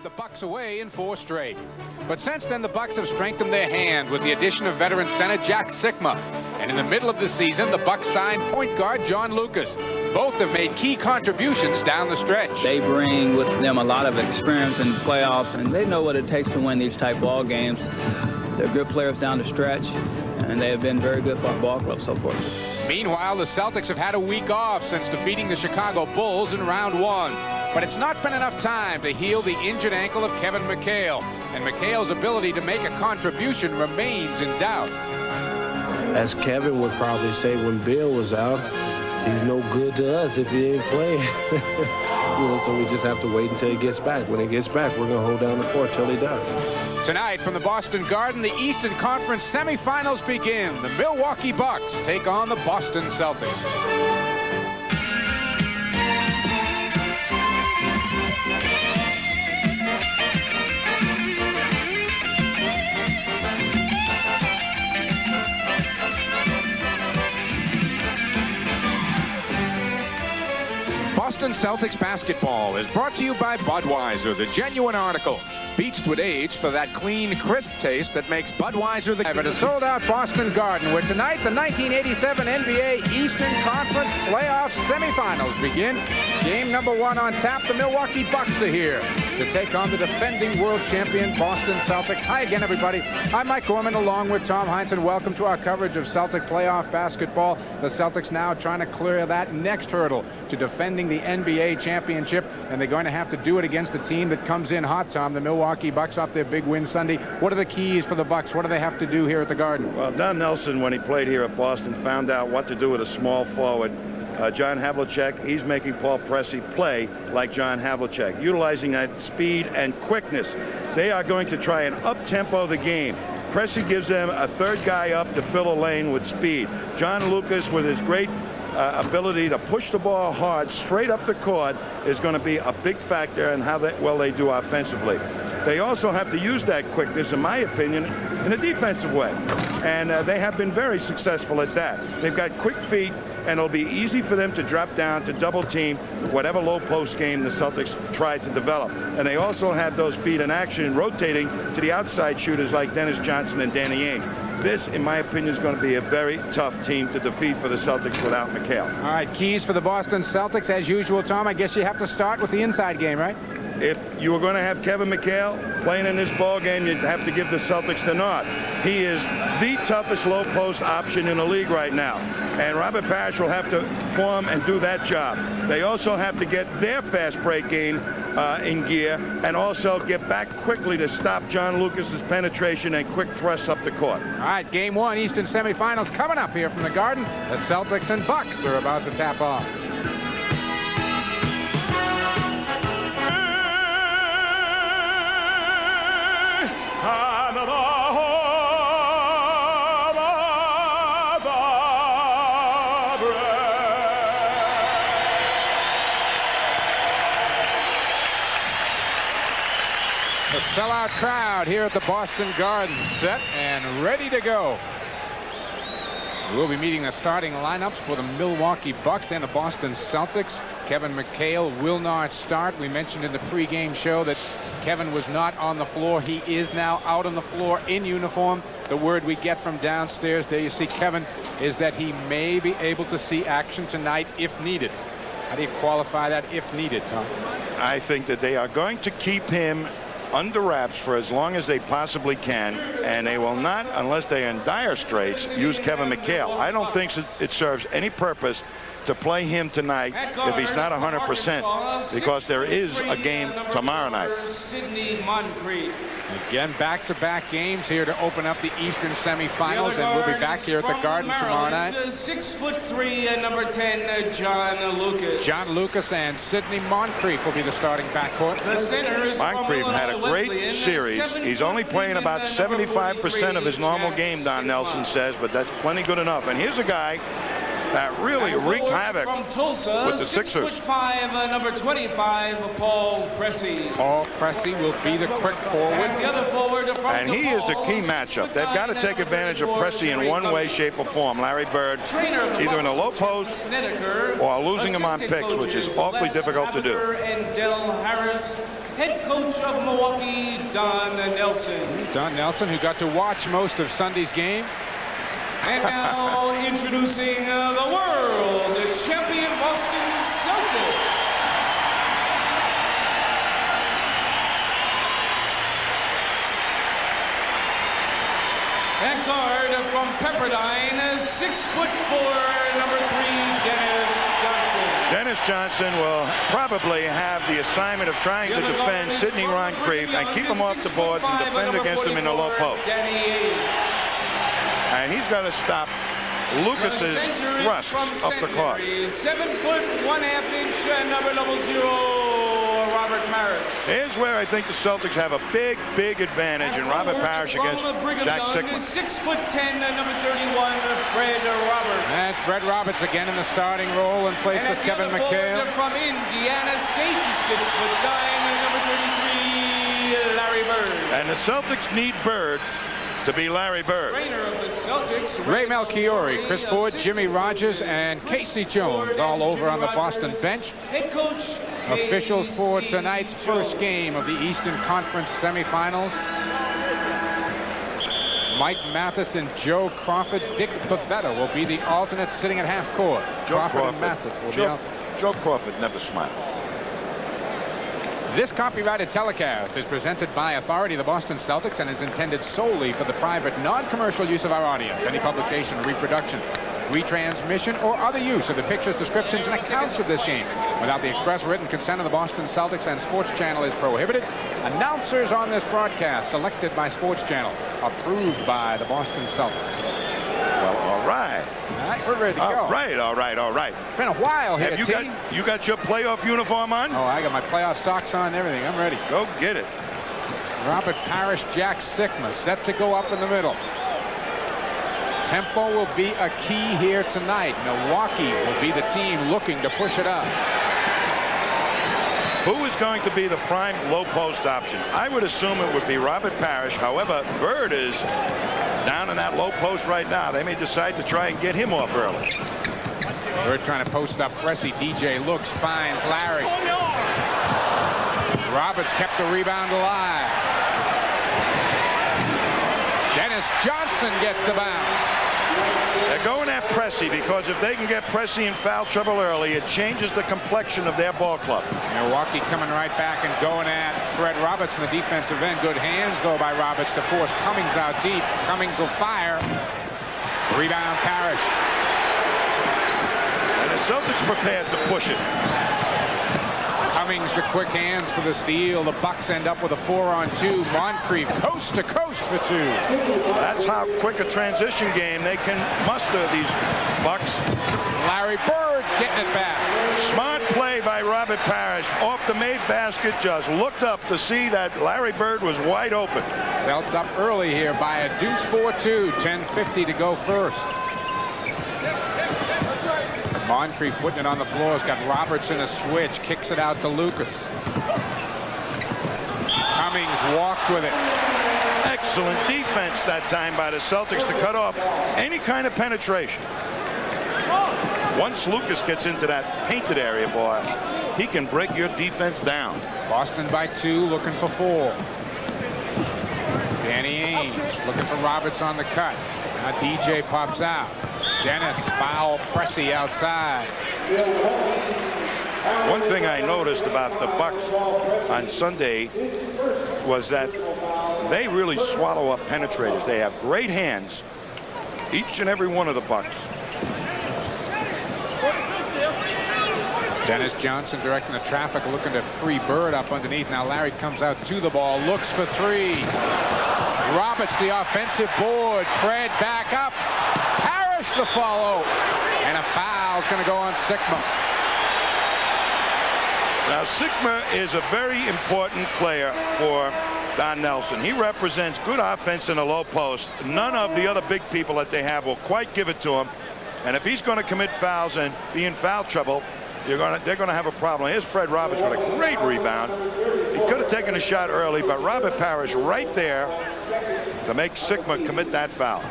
the Bucks away in 4 straight. But since then, the Bucks have strengthened their hand with the addition of veteran center Jack Sikma. And in the middle of the season, the Bucks signed point guard John Lucas. Both have made key contributions down the stretch. They bring with them a lot of experience in the playoffs, and they know what it takes to win these type ball games. They're good players down the stretch, and they have been very good for our ball club so far. Meanwhile, the Celtics have had a week off since defeating the Chicago Bulls in round 1. But it's not been enough time to heal the injured ankle of Kevin McHale. And McHale's ability to make a contribution remains in doubt. As Kevin would probably say when Bill was out, he's no good to us if he ain't playing. So we just have to wait until he gets back. When he gets back, we're going to hold down the fort till he does. Tonight from the Boston Garden, the Eastern Conference semifinals begin. The Milwaukee Bucks take on the Boston Celtics. Boston Celtics basketball is brought to you by Budweiser, the genuine article. Beached with age for that clean, crisp taste that makes Budweiser the... At a sold-out Boston Garden, where tonight the 1987 NBA Eastern Conference Playoff Semifinals begin. Game number 1 on tap. The Milwaukee Bucks are here to take on the defending world champion Boston Celtics. Hi again, everybody. I'm Mike Gorman along with Tom Heinz, and welcome to our coverage of Celtic playoff basketball. The Celtics now trying to clear that next hurdle to defending the NBA championship, and they're going to have to do it against the team that comes in hot, Tom, the Milwaukee Bucks, off their big win Sunday. What are the keys for the Bucks? What do they have to do here at the Garden? Well, Don Nelson, when he played here at Boston, found out what to do with a small forward. John Havlicek, he's making Paul Pressey play like John Havlicek, utilizing that speed and quickness. They are going to try and up-tempo the game. Pressey gives them a third guy up to fill a lane with speed. John Lucas, with his great ability to push the ball hard straight up the court, is going to be a big factor in how well they do offensively. They also have to use that quickness, in my opinion, in a defensive way. And they have been very successful at that. They've got quick feet, and it'll be easy for them to drop down to double team whatever low post game the Celtics try to develop. And they also have those feet in action, rotating to the outside shooters like Dennis Johnson and Danny Ainge. This, in my opinion, is going to be a very tough team to defeat for the Celtics without McHale. All right, keys for the Boston Celtics, as usual, Tom. I guess you have to start with the inside game, right? If you were going to have Kevin McHale playing in this ball game, you'd have to give the Celtics the nod. He is the toughest low post option in the league right now. And Robert Parrish will have to form and do that job. They also have to get their fast break game in gear, and also get back quickly to stop John Lucas's penetration and quick thrusts up the court. All right, game 1, Eastern semifinals coming up here from the Garden. The Celtics and Bucks are about to tap off. The sellout crowd here at the Boston Garden, set and ready to go. We'll be meeting the starting lineups for the Milwaukee Bucks and the Boston Celtics. Kevin McHale will not start. We mentioned in the pregame show that Kevin was not on the floor. He is now out on the floor in uniform. The word we get from downstairs, there you see Kevin, is that he may be able to see action tonight if needed. How do you qualify that if needed, Tom? I think that they are going to keep him under wraps for as long as they possibly can, and they will not, unless they're in dire straits, use Kevin McHale. I don't think it serves any purpose to play him tonight if he's not 100%, because there is a game tomorrow night. Again, back-to-back games here to open up the Eastern semifinals, and we'll be back here at the Garden tomorrow night. 6'3" and number 10, John Lucas. John Lucas and Sidney Moncrief will be the starting backcourt. The center is Moncrief had a great series. He's only playing about 75% of his normal game, Don Nelson says, but that's plenty good enough. And here's a guy that really wreaked havoc from Tulsa, with the Sixers. 6'5", number 25, Paul Pressey. Paul Pressey will be the quick forward. And the other forward from and he is the key matchup. They've got to take advantage of Pressey in one way, shape, or form. Larry Bird, either in the low post or losing him on picks, which is awfully difficult to do. And Del Harris. head coach of Milwaukee, Don Nelson. Don Nelson, who got to watch most of Sunday's game. And now introducing the world champion Boston Celtics. At guard from Pepperdine, 6'4", number 3, Dennis Johnson. Dennis Johnson will probably have the assignment of trying to defend Sidney Moncrief and keep him off the boards and defend against him in the low post. And he's got to stop Lucas's thrust up the court. 7 foot 1/2 inch, number 00, Robert Parrish. Here's where I think the Celtics have a big, big advantage in Robert Parrish against Jack Sickman. 6'10", number 31, Fred Roberts. That's Fred Roberts again in the starting role in place of Kevin McHale. From Indiana State, 6'9", number 33, Larry Bird. And the Celtics need Bird to be Larry Bird. Trainer of the Celtics, Ray Melchiori, Chris Ford, Jimmy Rogers, and Casey Jones all over on the Boston bench. Head coach Officials for tonight's first game of the Eastern Conference semifinals. Mike Mathis and Joe Crawford. Dick Pavetta will be the alternates sitting at half court. Crawford and Mathis will be out. Joe Crawford never smiles. This copyrighted telecast is presented by authority of the Boston Celtics and is intended solely for the private, non-commercial use of our audience. Any publication, reproduction, retransmission, or other use of the pictures, descriptions, and accounts of this game without the express written consent of the Boston Celtics and Sports Channel is prohibited. Announcers on this broadcast selected by Sports Channel, approved by the Boston Celtics. Well, all right. All right, we're ready to go. All right, all right, all right. It's been a while here, You got your playoff uniform on? Oh, I got my playoff socks on and everything. I'm ready. Go get it. Robert Parrish, Jack Sickman set to go up in the middle. Tempo will be a key here tonight. Milwaukee will be the team looking to push it up. Who is going to be the prime low post option? I would assume it would be Robert Parrish. However, Bird is down in that low post right now. They may decide to try and get him off early. Bird trying to post up Pressey. DJ looks, finds Larry. Roberts kept the rebound alive. Dennis Johnson gets the bounce. They're going at Pressey because if they can get Pressey in foul trouble early, it changes the complexion of their ball club. Milwaukee coming right back and going at Fred Roberts in the defensive end. Good hands, though, by Roberts to force Cummings out deep. Cummings will fire. Rebound, Parrish. And the Celtics prepared to push it. Cummings the quick hands for the steal. The Bucks end up with a 4-on-2. Moncrief coast to coast for 2. That's how quick a transition game they can muster, these Bucks. Larry Bird getting it back. Smart play by Robert Parrish off the made basket. Just looked up to see that Larry Bird was wide open. Celts up early here by a deuce 4-2. 10:50 to go first. Moncrief putting it on the floor. Has got Roberts in a switch. Kicks it out to Lucas. Cummings walked with it. Excellent defense that time by the Celtics to cut off any kind of penetration. Once Lucas gets into that painted area, boy, he can break your defense down. Boston by 2, looking for 4. Danny Ainge looking for Roberts on the cut. Now DJ pops out. Dennis foul Pressey outside. One thing I noticed about the Bucks on Sunday was that they really swallow up penetrators. They have great hands, each and every one of the Bucks. Dennis Johnson directing the traffic, looking to free Bird up underneath. Now Larry comes out to the ball, looks for 3. Roberts the offensive board. Fred back up. Parrish the follow. And a foul's going to go on Sickman. Now Sickman is a very important player for Don Nelson. He represents good offense in a low post. None of the other big people that they have will quite give it to him. And if he's going to commit fouls and be in foul trouble, they're going to have a problem. Here's Fred Roberts with a great rebound. He could have taken a shot early, but Robert Parrish right there to make Sickman commit that foul.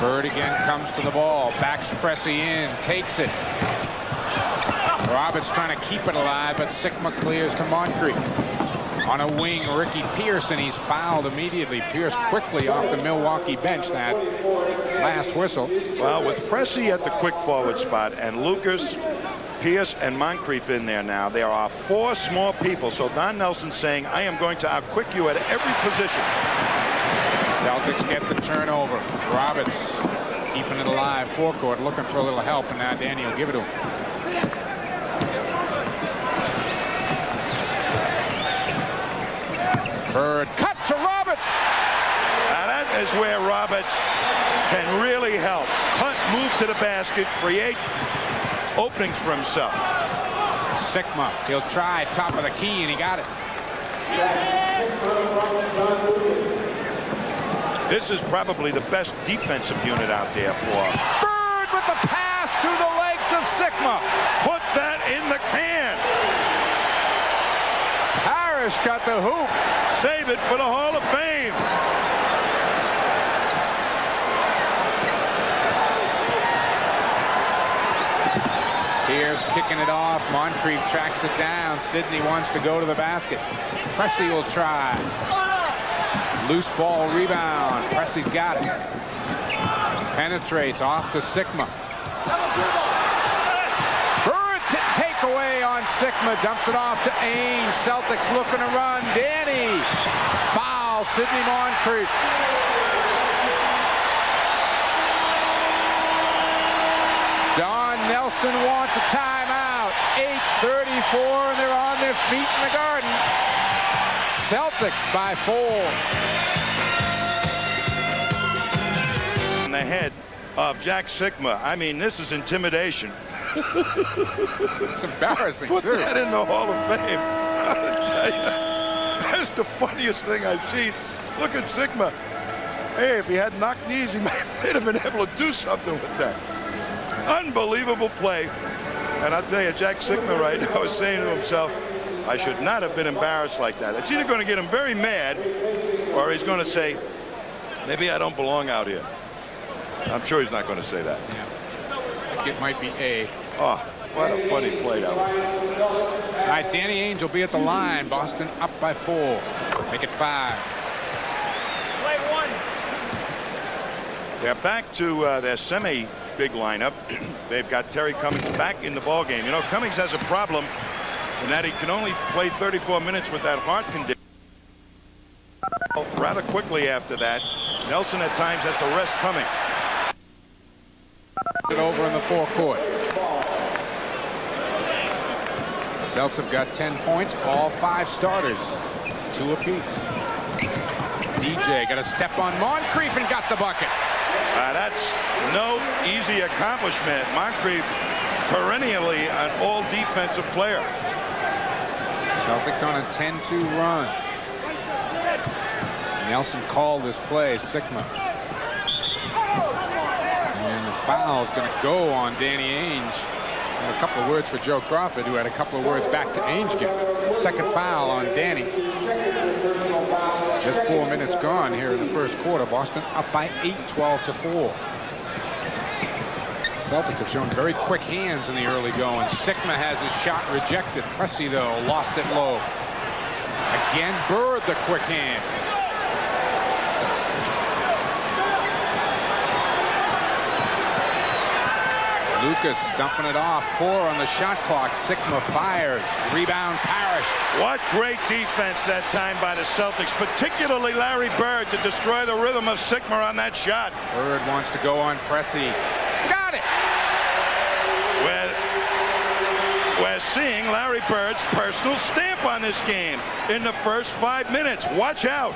Bird again comes to the ball, backs Pressey in, takes it. Roberts trying to keep it alive, but Sikma clears to Moncrief. On a wing, Ricky Pierce, and he's fouled immediately. Pierce quickly off the Milwaukee bench, that last whistle. Well, with Pressey at the quick forward spot and Lucas, Pierce, and Moncrief in there now, there are 4 small people. So Don Nelson's saying, I am going to outquick you at every position. Celtics get the turnover. Roberts keeping it alive, forecourt, looking for a little help, and now Danny will give it to him. Bird cut to Roberts. Now that is where Roberts can really help. Cut, move to the basket, create openings for himself. Sikma, he'll try top of the key, and he got it. This is probably the best defensive unit out there for Bird with the pass through the legs of Sikma. Put that in the can. Harris got the hoop. Save it for the Hall of Fame. Here's kicking it off. Moncrief tracks it down. Sidney wants to go to the basket. Pressey will try. Loose ball rebound. Pressey's got it. Penetrates off to Sikma. Bird to take away on Sikma. Dumps it off to Ainge. Celtics looking to run. Danny. Foul. Sidney Moncrief. Don Nelson wants a timeout. 8:34 and they're on their feet in the Garden. Celtics by 4. In the head of Jack Sikma. I mean, this is intimidation. It's embarrassing, Put too. that in the Hall of Fame. I'll tell you, that's the funniest thing I've seen. Look at Sikma. Hey, if he had knocked knees, he might have been able to do something with that. Unbelievable play. And I'll tell you, Jack Sikma right now is saying to himself, I should not have been embarrassed like that. It's either going to get him very mad, or he's going to say, maybe I don't belong out here. I'm sure he's not going to say that. Yeah. I think it might be A. Oh, what a funny play that was. All right, Danny Ainge will be at the line. Boston up by 4. Make it 5. Play 1. They're back to their semi-big lineup. They've got Terry Cummings back in the ballgame. You know, Cummings has a problem in that he can only play 34 minutes with that heart condition. Rather quickly after that, Nelson at times has to rest Cummings. It over in the forecourt. Celtics have got 10 points. All 5 starters. 2 apiece. DJ got a step on Moncrief and got the bucket. That's no easy accomplishment. Moncrief, perennially an all-defensive player. Celtics on a 10-2 run. Nelson called this play. Sikma. And the foul is going to go on Danny Ainge. And a couple of words for Joe Crawford, who had a couple of words back to Ainge again. Second foul on Danny. Just 4 minutes gone here in the first quarter. Boston up by 8, 12-4. Celtics have shown very quick hands in the early going. Sikma has his shot rejected. Pressey, though, lost it low. Again, Bird the quick hand. Lucas dumping it off. 4 on the shot clock. Sikma fires. Rebound, Parrish. What great defense that time by the Celtics, particularly Larry Bird, to destroy the rhythm of Sikma on that shot. Bird wants to go on Pressey. Got it! We're seeing Larry Bird's personal stamp on this game in the first 5 minutes. Watch out.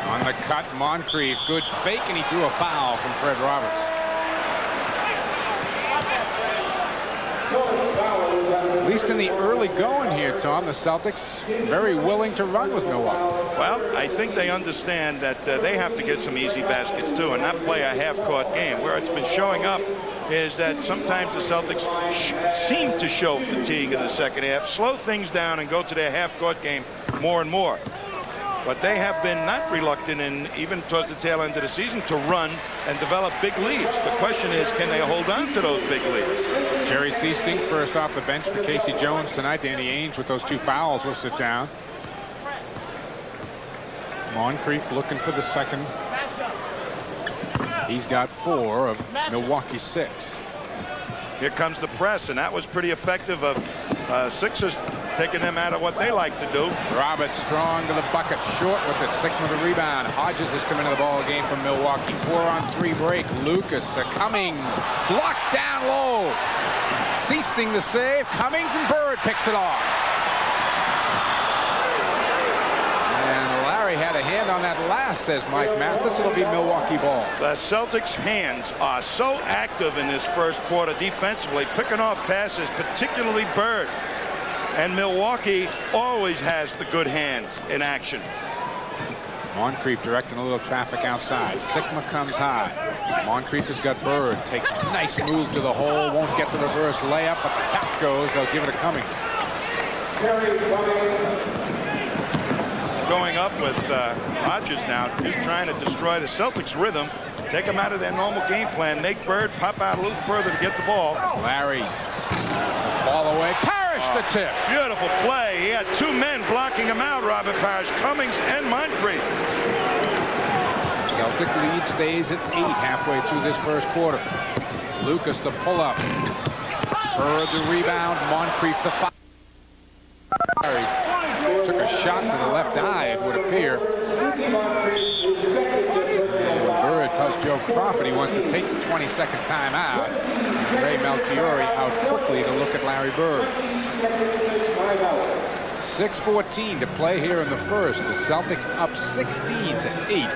On the cut, Moncrief. Good fake, and he drew a foul from Fred Roberts. At least in the early going here, Tom, the Celtics very willing to run with Milwaukee. Well, I think they understand that they have to get some easy baskets too and not play a half-court game. Where it's been showing up is that sometimes the Celtics seem to show fatigue in the second half, slow things down, and go to their half-court game more and more. but they have been not reluctant, and even towards the tail end of the season, to run and develop big leads. The question is, can they hold on to those big leads? Jerry Seasting first off the bench for Casey Jones tonight. Danny Ainge with those 2 fouls will sit down. Moncrief looking for the second. He's got 4 of Milwaukee's 6. Here comes the press, and that was pretty effective of Sixers taking them out of what they like to do. Roberts strong to the bucket, short with it. Sigma the rebound. Hodges has come into the ball game from Milwaukee. 4-on-3 break. Lucas to Cummings. Blocked down low. Seasting the save. Cummings and Bird picks it off. And Larry had a hand on that last, says Mike Mathis. It'll be Milwaukee ball. The Celtics' hands are so active in this first quarter defensively, picking off passes, particularly Bird. And Milwaukee always has the good hands in action. Moncrief directing a little traffic outside. Sigma comes high. Moncrief has got Bird. Takes a nice move to the hole. Won't get the reverse layup, but the tap goes. They'll give it to Cummings. Going up with Hodges now. He's trying to destroy the Celtics' rhythm. Take them out of their normal game plan. Make Bird pop out a little further to get the ball. Larry. Fall away. Parrish the tip. Beautiful play. He had 2 men blocking him out, Robert Parrish. Cummings and Moncrief. Celtic lead stays at 8 halfway through this first quarter. Lucas the pull up. Bird the rebound. Moncrief the foul. Took a shot to the left eye, it would appear. Bird tells Joe Crawford he wants to take the 22nd timeout. Ray Melchiori out quickly to look at Larry Bird. 6:14 to play here in the first. The Celtics up 16-8.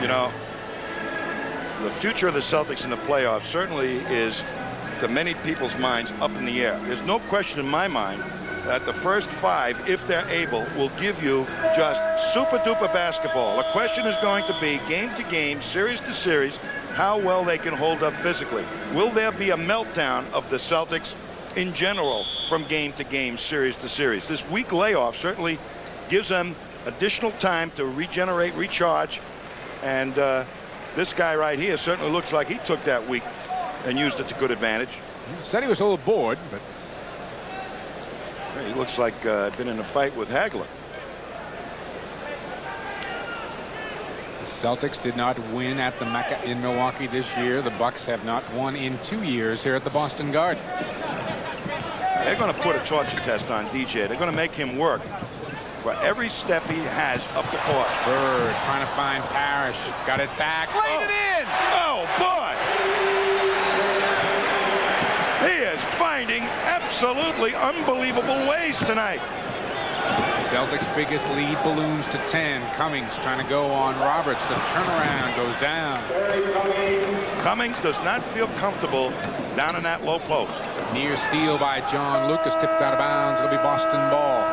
You know, the future of the Celtics in the playoffs certainly is, to many people's minds, up in the air. There's no question in my mind that the first 5, if they're able, will give you just super-duper basketball. The question is going to be, game to game, series to series, how well they can hold up physically. Will there be a meltdown of the Celtics in general from game to game, series to series? This week layoff certainly gives them additional time to regenerate, recharge, and this guy right here certainly looks like he took that week and used it to good advantage. He said he was a little bored, but he looks like been in a fight with Hagler. the Celtics did not win at the Mecca in Milwaukee this year. The Bucks have not won in 2 years here at the Boston Garden. They're going to put a torture test on DJ. They're going to make him work for every step he has up the court. Bird trying to find Parrish. Got it back. Laid it in. Oh, boy. He is finding absolutely unbelievable ways tonight. Celtics' biggest lead balloons to 10. Cummings trying to go on Roberts. The turnaround goes down. Cummings does not feel comfortable down in that low post. Near steal by John Lucas, tipped out of bounds. It'll be Boston ball.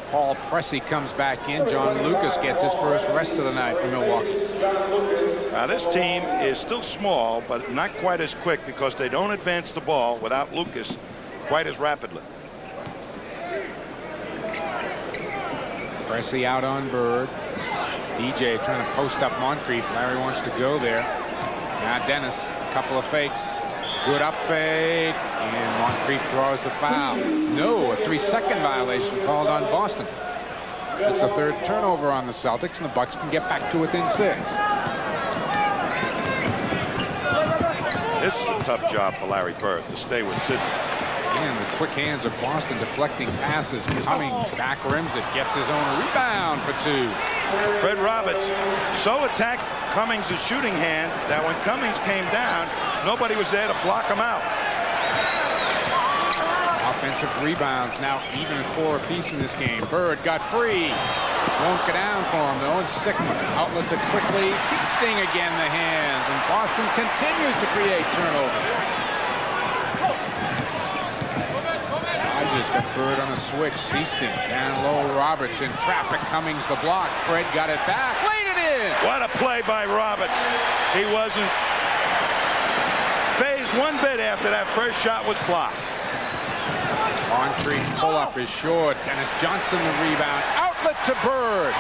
Paul Pressey comes back in. John Lucas gets his first rest of the night for Milwaukee. Now this team is still small, but not quite as quick because they don't advance the ball without Lucas quite as rapidly. Pressey out on Bird. DJ trying to post up Moncrief. Larry wants to go there. Now Dennis, a couple of fakes. Good up fake, and Moncrief draws the foul. No, a 3-second violation called on Boston. It's the third turnover on the Celtics, and the Bucks can get back to within 6. This is a tough job for Larry Bird to stay with Sidney. And the quick hands of Boston deflecting passes. Cummings back rims it, gets his own rebound for 2. Fred Roberts so attacked Cummings' shooting hand that when Cummings came down, nobody was there to block him out. Offensive rebounds now even at 4 apiece in this game. Bird got free. Won't get down for him though. And Sigma outlets it quickly. Seasting again the hands. And Boston continues to create turnovers. Just got Bird on a switch. Seasting down low. Roberts in traffic. Cummings the block. Fred got it back. Laid it in. What a play by Roberts. He wasn't phased one bit after that first shot was blocked. Moncrief's pull-up is short. Dennis Johnson the rebound. Out outlet to Bird.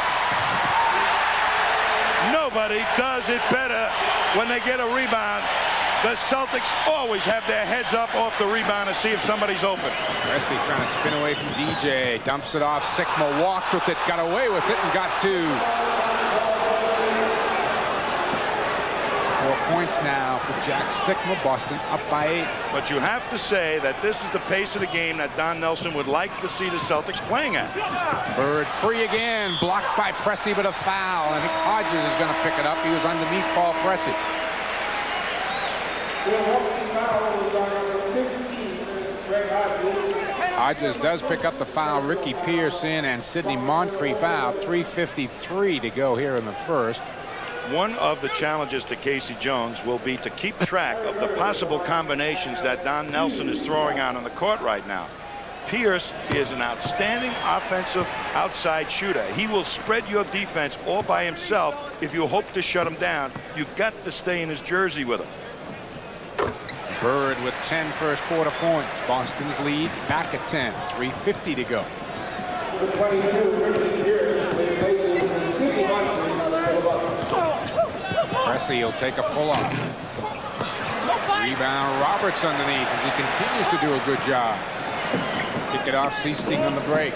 Nobody does it better when they get a rebound. The Celtics always have their heads up off the rebound to see if somebody's open. Pressey trying to spin away from DJ. Dumps it off. Sikma walked with it, got away with it, and got 2. 4 points now for Jack Sikma. Boston up by 8. But you have to say that this is the pace of the game that Don Nelson would like to see the Celtics playing at. Bird free again. Blocked by Pressey, but a foul. I think Hodges is going to pick it up. He was underneath Paul Pressey. Hodges does pick up the foul. Ricky Pearson and Sidney Moncrief out. 3:53 to go here in the first. One of the challenges to Casey Jones will be to keep track of the possible combinations that Don Nelson is throwing out on the court right now. Pierce is an outstanding offensive outside shooter. He will spread your defense all by himself. If you hope to shut him down, you've got to stay in his jersey with him. Bird with 10 first quarter points. Boston's lead back at 10. 3:50 to go. Pressey will take a pull-off. Rebound, Roberts underneath, and he continues to do a good job. Kick it off, Seasting on the break.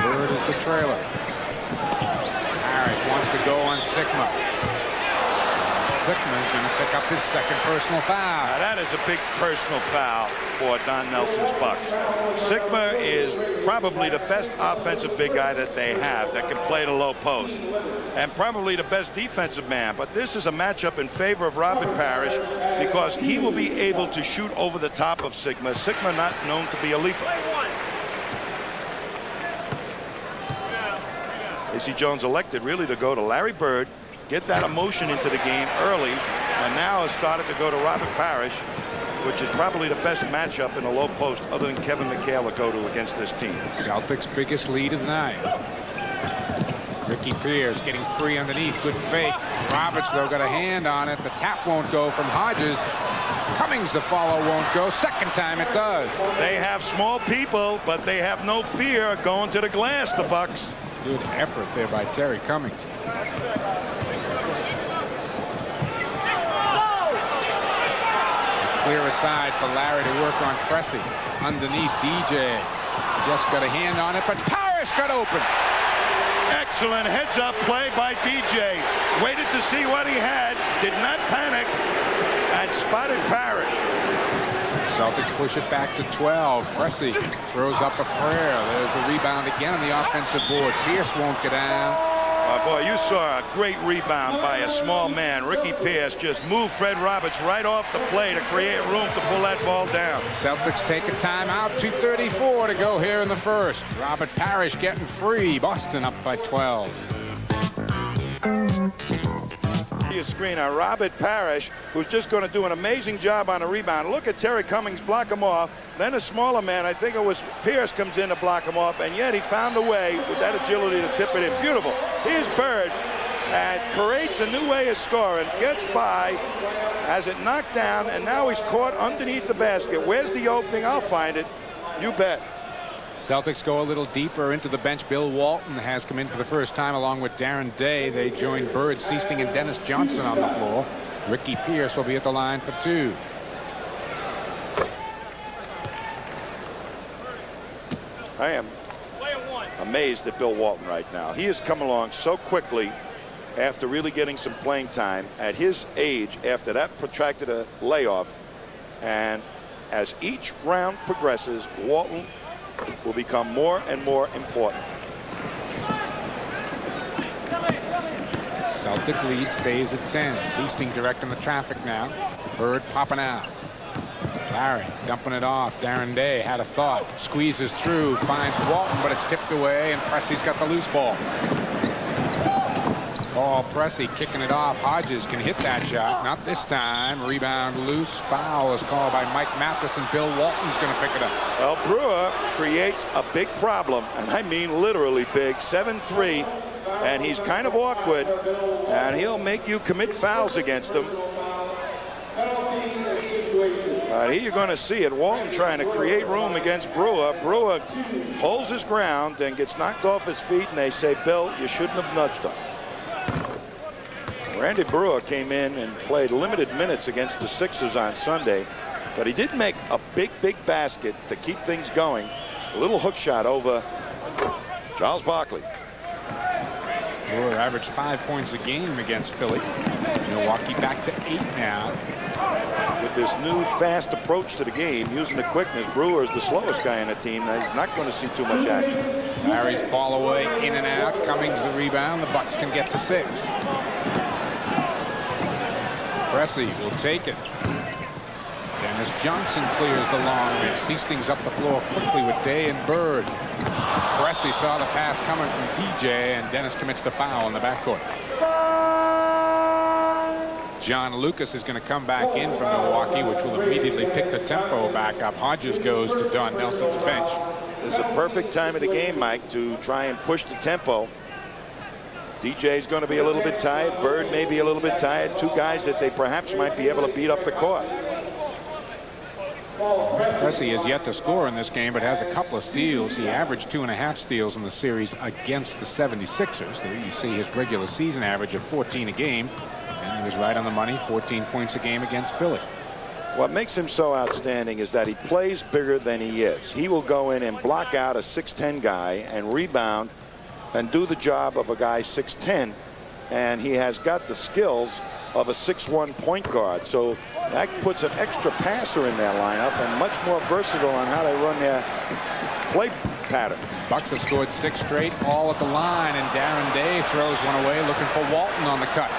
Bird is the trailer. Harris wants to go on Sikma. Sikma is going to pick up his second personal foul. Now that is a big personal foul for Don Nelson's Bucks. Sikma is probably the best offensive big guy that they have that can play the low post, and probably the best defensive man. But this is a matchup in favor of Robert Parrish because he will be able to shoot over the top of Sikma. Sikma not known to be a leaper. Casey Jones elected really to go to Larry Bird, get that emotion into the game early, and now has started to go to Robert Parrish, which is probably the best matchup in the low post other than Kevin McHale to go to against this team. Celtics' biggest lead of the night. Ricky Pierce getting free underneath. Good fake. Roberts, though, got a hand on it. The tap won't go from Hodges. Cummings, the follow, won't go. Second time it does. They have small people, but they have no fear of going to the glass, the Bucks. Good effort there by Terry Cummings. Clear aside for Larry to work on Pressey. Underneath DJ. Just got a hand on it, but Parrish got open. Excellent heads-up play by DJ. Waited to see what he had, did not panic, and spotted Parrish. Celtics push it back to 12. Pressey throws up a prayer. There's the rebound again on the offensive board. Pierce won't get down. Boy, you saw a great rebound by a small man. Ricky Pierce just moved Fred Roberts right off the play to create room to pull that ball down. Celtics take a timeout. 2:34 to go here in the first. Robert Parrish getting free. Boston up by 12. Your screen on Robert Parrish, who's just going to do an amazing job on a rebound. Look at Terry Cummings block him off. Then a smaller man, I think it was Pierce, comes in to block him off, and yet he found a way with that agility to tip it in. Beautiful. Here's Bird, and creates a new way of scoring. Gets by, has it knocked down, and now he's caught underneath the basket. Where's the opening? I'll find it. You bet. Celtics go a little deeper into the bench. Bill Walton has come in for the first time along with Darren Day. They join Bird, Seasting, and Dennis Johnson on the floor. Ricky Pierce will be at the line for 2. I am amazed at Bill Walton right now. He has come along so quickly after really getting some playing time at his age after that protracted a layoff. And as each round progresses, Walton will become more and more important. Celtic lead stays at 10. Seasting directing the traffic now. Bird popping out. Larry dumping it off. Darren Day had a thought. Squeezes through. Finds Walton, but it's tipped away, and Pressey's got the loose ball. Paul Pressey kicking it off. Hodges can hit that shot. Not this time. Rebound loose. Foul is called by Mike Mathis, and Bill Walton's going to pick it up. Well, Brewer creates a big problem, and I mean literally big. 7-3, and he's kind of awkward, and he'll make you commit fouls against him. Here you're going to see it. Walton trying to create room against Brewer. Brewer holds his ground and gets knocked off his feet, and they say, Bill, you shouldn't have nudged him. Randy Brewer came in and played limited minutes against the Sixers on Sunday, but he did make a big basket to keep things going. A little hook shot over Charles Barkley. Brewer averaged 5 points a game against Philly. Milwaukee back to 8 now. With this new fast approach to the game, using the quickness, Brewer is the slowest guy on the team. He's not going to see too much action. Larry's fall away, in and out. Cummings the rebound. The Bucks can get to 6. Pressey will take it. Dennis Johnson clears the long miss. Hastings up the floor quickly with Day and Bird. Pressey saw the pass coming from DJ, and Dennis commits the foul in the backcourt. John Lucas is going to come back in from Milwaukee, which will immediately pick the tempo back up. Hodges goes to Don Nelson's bench. This is a perfect time of the game, Mike, to try and push the tempo. DJ's going to be a little bit tired. Bird may be a little bit tired. Two guys that they perhaps might be able to beat up the court. Pressey has yet to score in this game, but has a couple of steals. He averaged 2.5 steals in the series against the 76ers. There you see his regular season average of 14 a game. And he was right on the money, 14 points a game against Philly. What makes him so outstanding is that he plays bigger than he is. He will go in and block out a 6'10 guy and rebound and do the job of a guy 6'10, and he has got the skills of a 6'1 point guard. So that puts an extra passer in their lineup and much more versatile on how they run their play pattern. Bucks have scored 6 straight, all at the line, and Darren Day throws one away, looking for Walton on the cut.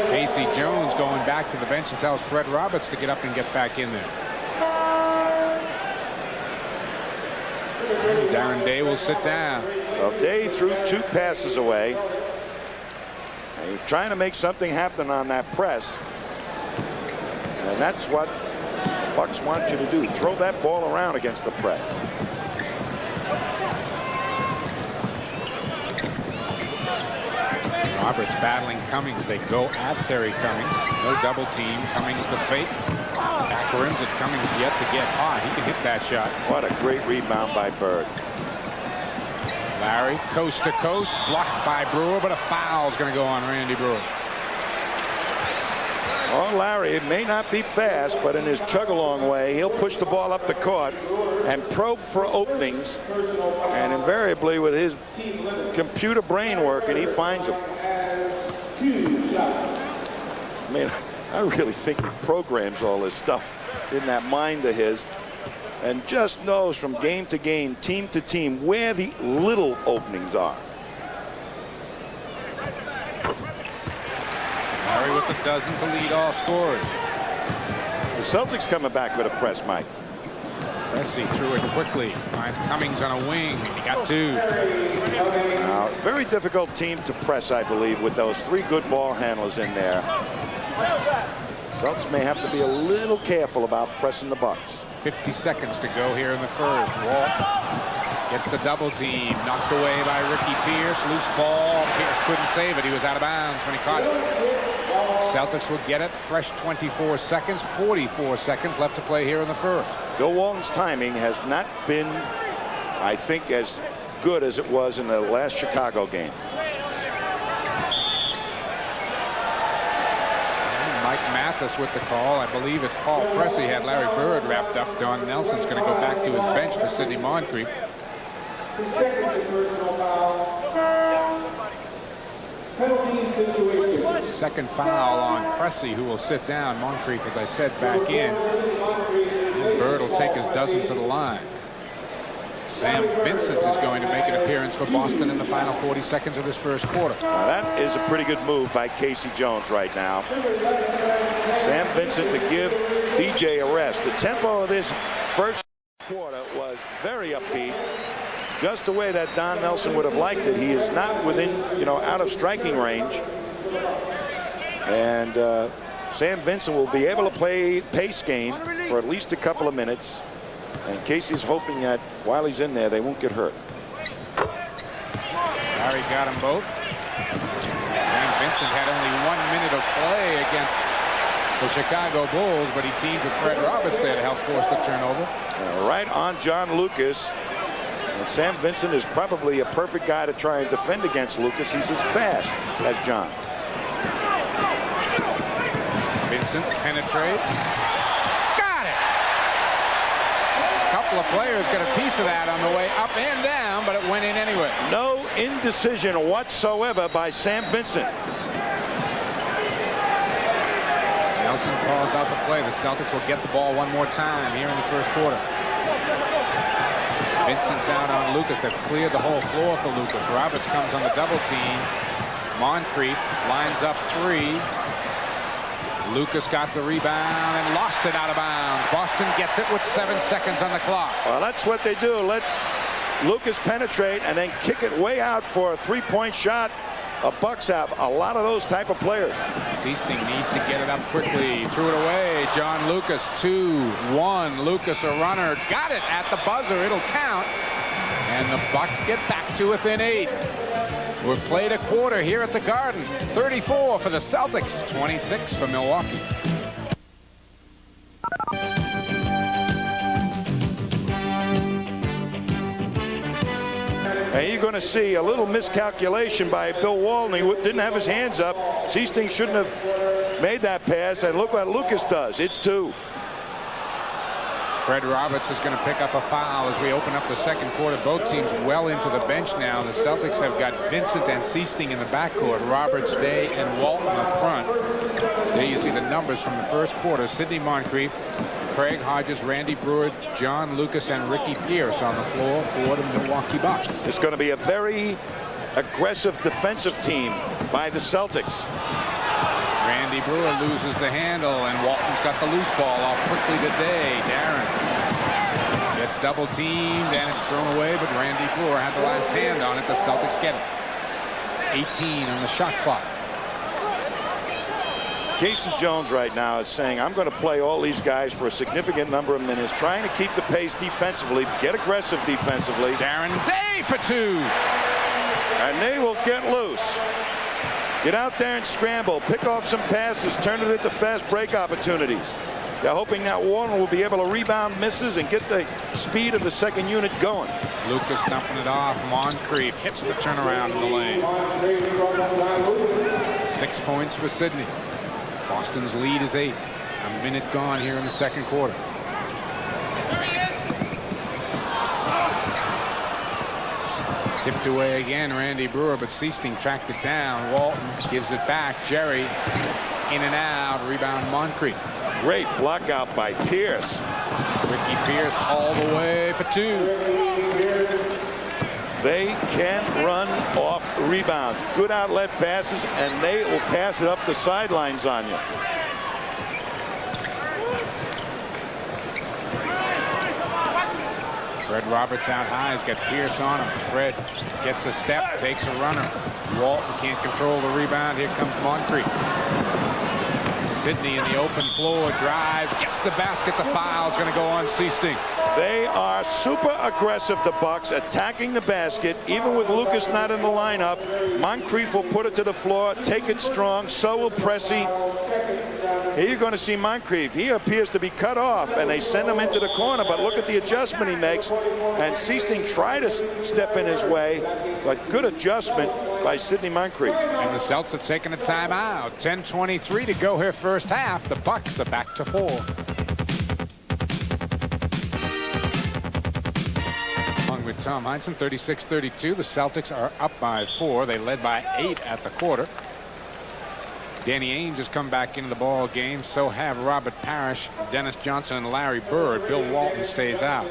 Casey Jones going back to the bench and tells Fred Roberts to get up and get back in there. And Darren Day will sit down. Well, Day threw 2 passes away. And he's trying to make something happen on that press. And that's what the Bucks want you to do. Throw that ball around against the press. Roberts battling Cummings. They go at Terry Cummings. No double team. Cummings the fake. Back rims it. Cummings yet to get hot. He can hit that shot. What a great rebound by Bird. Larry coast to coast, blocked by Brewer, but a foul is going to go on Randy Brewer. Oh, Larry, it may not be fast, but in his chug-along way, he'll push the ball up the court and probe for openings. And invariably, with his computer brain working, he finds them. I mean, I really think he programs all this stuff in that mind of his, and just knows from game to game, team to team, where the little openings are. Larry with a dozen to lead all scorers. The Celtics coming back with a press, Mike. Pressey threw it quickly. Finds Cummings on a wing. He got 2. Now, very difficult team to press, I believe, with those 3 good ball handlers in there. Celtics may have to be a little careful about pressing the Bucks. 50 seconds to go here in the first. Walt gets the double team. Knocked away by Ricky Pierce. Loose ball. Pierce couldn't save it. He was out of bounds when he caught it. Celtics will get it. Fresh 24 seconds. 44 seconds left to play here in the first. Bill Walton's timing has not been, I think, as good as it was in the last Chicago game. Mike Mathis with the call. I believe it's Paul Pressey had Larry Bird wrapped up. Don Nelson's going to go back to his bench for Sidney Moncrief. Second foul on Pressey, who will sit down. Moncrief, as I said, back in. And Bird will take his dozen to the line. Sam Vincent is going to make an appearance for Boston in the final 40 seconds of this first quarter. Now that is a pretty good move by Casey Jones right now. Sam Vincent to give DJ a rest. The tempo of this first quarter was very upbeat, just the way that Don Nelson would have liked it. He is not within, out of striking range. And Sam Vincent will be able to play pace game for at least a couple of minutes. And Casey's hoping that while he's in there, they won't get hurt. Larry got them both. Sam Vincent had only 1 minute of play against the Chicago Bulls, but he teamed with Fred Roberts there to help force the turnover. Right on John Lucas. And Sam Vincent is probably a perfect guy to try and defend against Lucas. He's as fast as John. Vincent penetrates. Got it. A couple of players got a piece of that on the way up and down, but it went in anyway. No indecision whatsoever by Sam Vincent. Nelson calls out the play. The Celtics will get the ball one more time here in the first quarter. Vincent's out on Lucas. They've cleared the whole floor for Lucas. Roberts comes on the double team. Moncrief lines up three. Lucas got the rebound and lost it out of bounds. Boston gets it with 7 seconds on the clock. Well, that's what they do. Let Lucas penetrate and then kick it way out for a three-point shot. The Bucks have a lot of those type of players. Seasting needs to get it up quickly. Threw it away. John Lucas, 2-1. Lucas, a runner. Got it at the buzzer. It'll count. And the Bucks get back to within 8. We've played a quarter here at the Garden. 34 for the Celtics, 26 for Milwaukee. And you're going to see a little miscalculation by Bill Walton. He didn't have his hands up. Seasting shouldn't have made that pass. And look what Lucas does. It's 2. Fred Roberts is going to pick up a foul as we open up the second quarter. Both teams well into the bench now. The Celtics have got Vincent and Seasting in the backcourt. Roberts, Day, and Walton up front. There you see the numbers from the first quarter. Sidney Moncrief, Craig Hodges, Randy Brewer, John Lucas, and Ricky Pierce on the floor for the Milwaukee Bucks. It's going to be a very aggressive defensive team by the Celtics. Randy Brewer loses the handle, and Walton's got the loose ball off quickly today. Darren gets double teamed, and it's thrown away, but Randy Brewer had the last hand on it. The Celtics get it. 18 on the shot clock. Casey Jones right now is saying, I'm going to play all these guys for a significant number of minutes, trying to keep the pace defensively, get aggressive defensively. Darren Day for 2. And they will get loose. Get out there and scramble, pick off some passes, turn it into fast break opportunities. They're hoping that Warren will be able to rebound misses and get the speed of the second unit going. Lucas dumping it off. Moncrief hits the turnaround in the lane. 6 points for Sidney. Boston's lead is 8. A minute gone here in the second quarter. Tipped away again, Randy Brewer, but Seasting tracked it down. Walton gives it back. Jerry in and out. Rebound Moncrief. Great block out by Pierce. Ricky Pierce all the way for 2. They can run off rebounds. Good outlet passes, and they will pass it up the sidelines on you. Fred Roberts out high. He's got Pierce on him. Fred gets a step, takes a runner. Walton can't control the rebound. Here comes Moncrief. Sidney in the open floor, drives, gets the basket. The foul is going to go on Seasting. They are super aggressive, the Bucks, attacking the basket. Even with Lucas not in the lineup, Moncrief will put it to the floor, take it strong. So will Pressey. Here you're going to see Moncrief. He appears to be cut off, and they send him into the corner. But look at the adjustment he makes. And Seasting tried to step in his way, but good adjustment by Sidney Moncrief. And the Celtics have taken a timeout. 10:23 to go here first half. The Bucks are back to 4. Along with Tom Heinsohn, 36-32. The Celtics are up by 4. They led by 8 at the quarter. Danny Ainge has come back into the ball game. So have Robert Parrish, Dennis Johnson, and Larry Bird. Bill Walton stays out.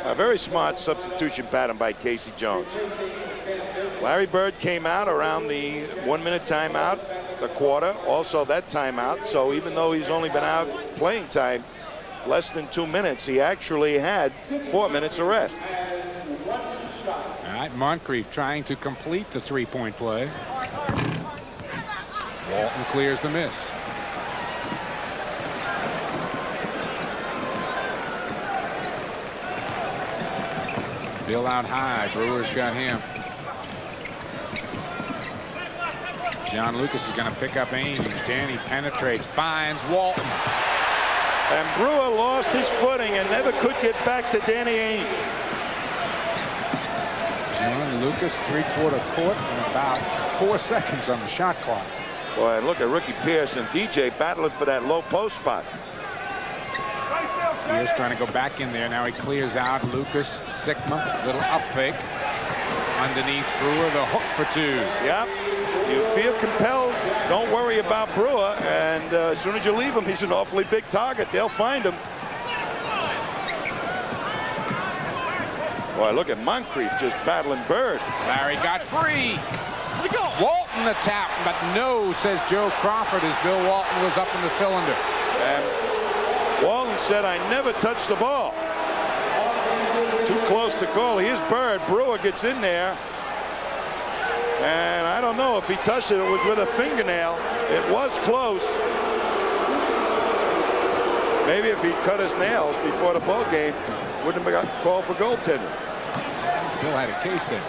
A very smart substitution pattern by Casey Jones. Larry Bird came out around the 1-minute timeout, the quarter, also that timeout. So even though he's only been out playing time less than 2 minutes, he actually had 4 minutes of rest. All right, Moncrief trying to complete the three-point play. Walton clears the miss. Bill out high. Brewer's got him. John Lucas is going to pick up Ainge. Danny penetrates, finds Walton. And Brewer lost his footing and never could get back to Danny Ainge. John Lucas, three-quarter court, and about 4 seconds on the shot clock. Boy, and look at Ricky Pierce and DJ battling for that low post spot. Pierce trying to go back in there. Now he clears out. Lucas, Sigma, little up fake. Underneath Brewer, the hook for 2. Yep. You feel compelled. Don't worry about Brewer. And as soon as you leave him, he's an awfully big target. They'll find him. Boy, look at Moncrief just battling Bird. Larry got free. Walton the tap, but no, says Joe Crawford, as Bill Walton was up in the cylinder. And Walton said, I never touched the ball. Too close to call. Here's Bird. Brewer gets in there. And I don't know if he touched it. It was with a fingernail. It was close. Maybe if he cut his nails before the ball game, wouldn't have got called for goaltending. Bill had a case there.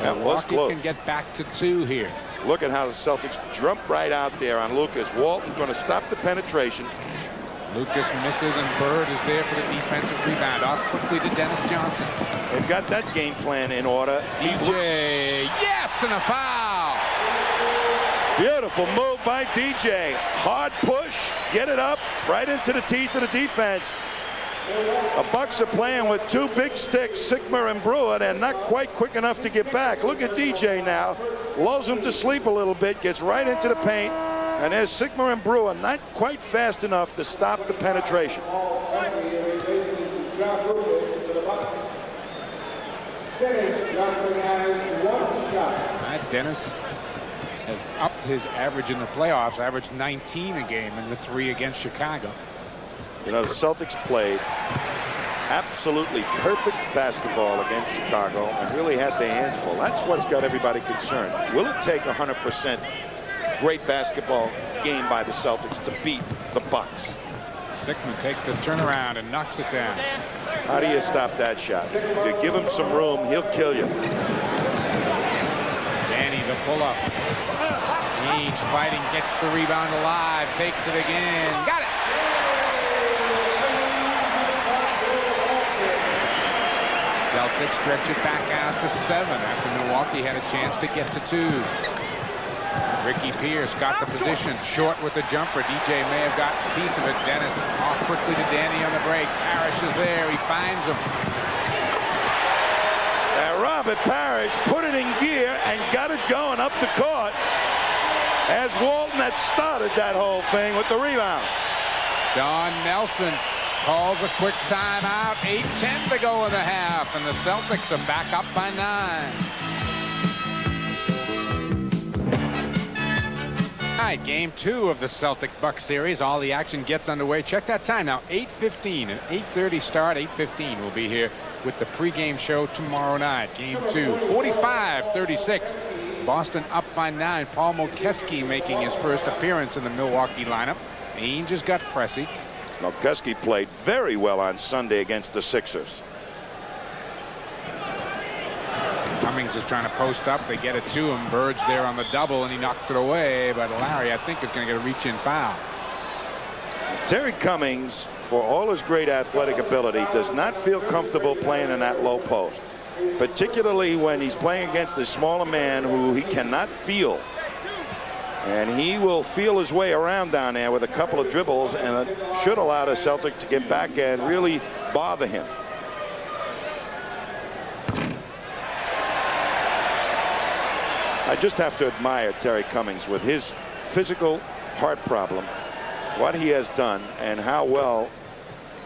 That was close. Can get back to 2 here. Look at how the Celtics jump right out there on Lucas. Walton going to stop the penetration. Lucas misses, and Bird is there for the defensive rebound. Off quickly to Dennis Johnson. They've got that game plan in order. DJ, yes, and a foul. Beautiful move by DJ. Hard push, get it up right into the teeth of the defense. The Bucks are playing with 2 big sticks, Sigma and Brewer. They're not quite quick enough to get back. Look at DJ now. Lulls him to sleep a little bit, gets right into the paint. And there's Sigma and Brewer, not quite fast enough to stop the penetration. Dennis has upped his average in the playoffs, averaged 19 a game in the 3 against Chicago. You know, the Celtics played absolutely perfect basketball against Chicago and really had their hands full. That's what's got everybody concerned. Will it take 100% great basketball game by the Celtics to beat the Bucks? Sigma takes the turnaround and knocks it down. How do you stop that shot? You give him some room, he'll kill you. Danny the pull-up. Ainge fighting, gets the rebound alive, takes it again. Got it! Celtics stretch it back out to 7 after Milwaukee had a chance to get to 2. Ricky Pierce got the position, short with the jumper. DJ may have got a piece of it. Dennis off quickly to Danny on the break. Parrish is there. He finds him. Robert Parrish put it in gear and got it going up the court as Walton had started that whole thing with the rebound. Don Nelson calls a quick timeout. 8:10 to go in the half, and the Celtics are back up by 9. All right, game 2 of the Celtic-Bucks series. All the action gets underway. Check that time now, 8:15, an 8:30 start. 8:15 will be here with the pregame show tomorrow night. Game 2, 45-36. Boston up by 9. Paul Mokeski making his first appearance in the Milwaukee lineup. Ainge has got Pressey. Mokeski played very well on Sunday against the Sixers. Cummings is trying to post up. They get it to him. Bird's there on the double, and he knocked it away. But Larry, I think, is going to get a reach-in foul. Terry Cummings, for all his great athletic ability, does not feel comfortable playing in that low post, particularly when he's playing against a smaller man who he cannot feel. And he will feel his way around down there with a couple of dribbles, and it should allow the Celtics to get back and really bother him. I just have to admire Terry Cummings with his physical heart problem, what he has done, and how well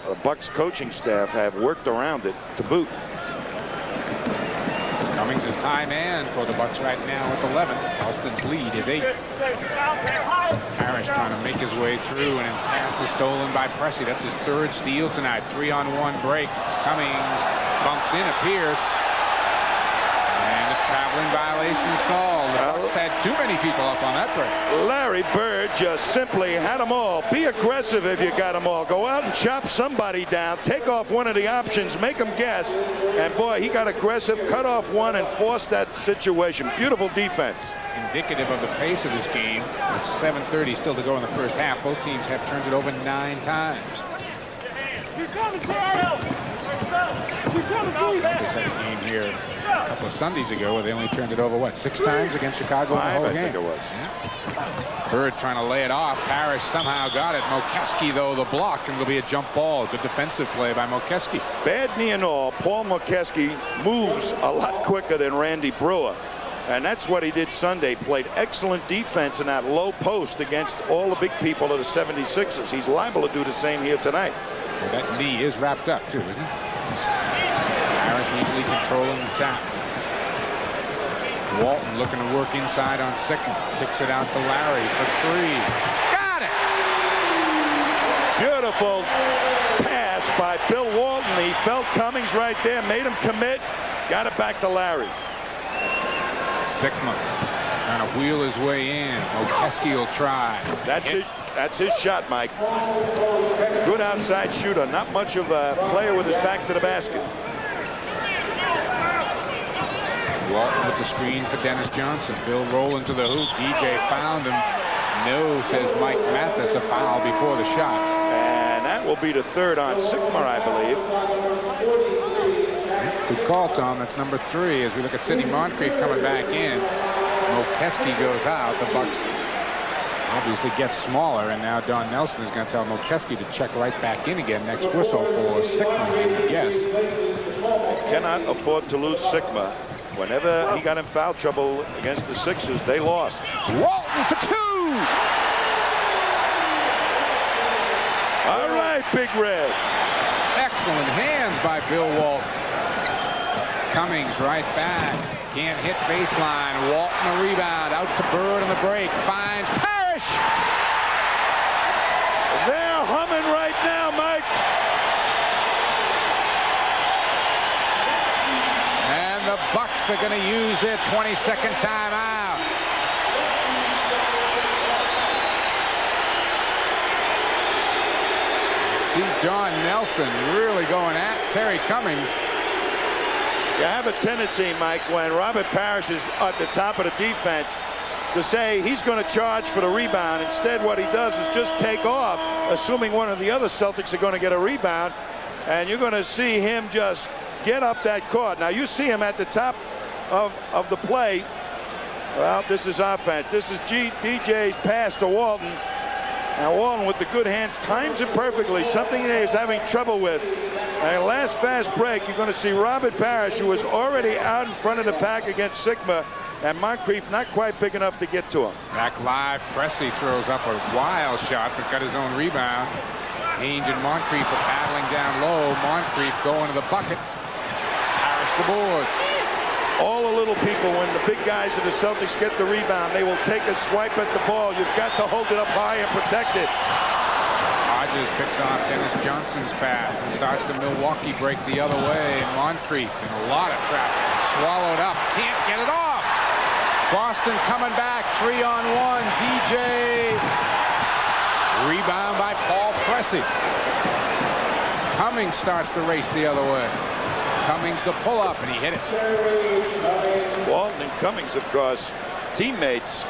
the Bucks coaching staff have worked around it to boot. Cummings is high man for the Bucks right now with 11. Boston's lead is 8. Parrish trying to make his way through, and a pass is stolen by Pressey. That's his 3rd steal tonight. 3-on-1 break. Cummings bumps in a Pierce. And a traveling violation is called. A Celtics had too many people up on that break. Larry Bird just simply had them all. Be aggressive if you got them all. Go out and chop somebody down. Take off one of the options. Make them guess. And boy, he got aggressive, cut off one, and forced that situation. Beautiful defense. Indicative of the pace of this game. It's 7:30 still to go in the first half. Both teams have turned it over 9 times. Celtics had a game here a couple of Sundays ago where they only turned it over, what, 6 times against Chicago in the whole game? I think it was. Yeah. Bird trying to lay it off. Parrish somehow got it. Mokeski, though, the block, and it'll be a jump ball. Good defensive play by Mokeski. Bad knee and all, Paul Mokeski moves a lot quicker than Randy Brewer. And that's what he did Sunday. Played excellent defense in that low post against all the big people of the 76ers. He's liable to do the same here tonight. Well, that knee is wrapped up, too, isn't it? Parrish easily controlling the tap. Walton looking to work inside on Sigma. Kicks it out to Larry for 3. Got it! Beautiful pass by Bill Walton. He felt Cummings right there, made him commit, got it back to Larry. Sigma trying to wheel his way in. Mokeski will try. That's his shot, Mike. Good outside shooter. Not much of a player with his back to the basket. Walton with the screen for Dennis Johnson. Bill rolling to the hoop. DJ found him. No, says Mike Mathis, a foul before the shot. And that will be the 3rd on Sigma, I believe. Good call, Tom. That's number 3 as we look at Sidney Moncrief coming back in. Mokeski goes out. The Bucks obviously gets smaller, and now Don Nelson is going to tell Mokeski to check right back in again. Next whistle for Sigma, I guess. Cannot afford to lose Sigma. Whenever he got in foul trouble against the Sixers, they lost. Walton for 2! All right, Big Red. Excellent hands by Bill Walton. Cummings right back. Can't hit baseline. Walton a rebound. Out to Bird on the break. Finds Parrish. They're humming right now, Mike. And the Bucks are going to use their 22nd timeout. See Don Nelson really going at Terry Cummings. You have a tendency, Mike, when Robert Parrish is at the top of the defense to say he's going to charge for the rebound. Instead, what he does is just take off, assuming one of the other Celtics are going to get a rebound, and you're going to see him just get up that court. Now, you see him at the top of the play. Well, this is offense. This is DJ's pass to Walton. Now, Walton with the good hands times it perfectly, something that he's having trouble with. And last fast break, you're going to see Robert Parrish, who was already out in front of the pack against Sigma, and Moncrief not quite big enough to get to him. Back live, Pressey throws up a wild shot, but got his own rebound. Ainge and Moncrief are paddling down low. Moncrief going to the bucket. Parrish the boards. All the little people, when the big guys of the Celtics get the rebound, they will take a swipe at the ball. You've got to hold it up high and protect it. Hodges picks off Dennis Johnson's pass and starts the Milwaukee break the other way. And Moncrief in a lot of traffic. Swallowed up. Can't get it off. Boston coming back. 3-on-1. DJ. Rebound by Paul Pressey. Cummings starts the race the other way. Cummings the pull-up, and he hit it. Walton and Cummings, of course, teammates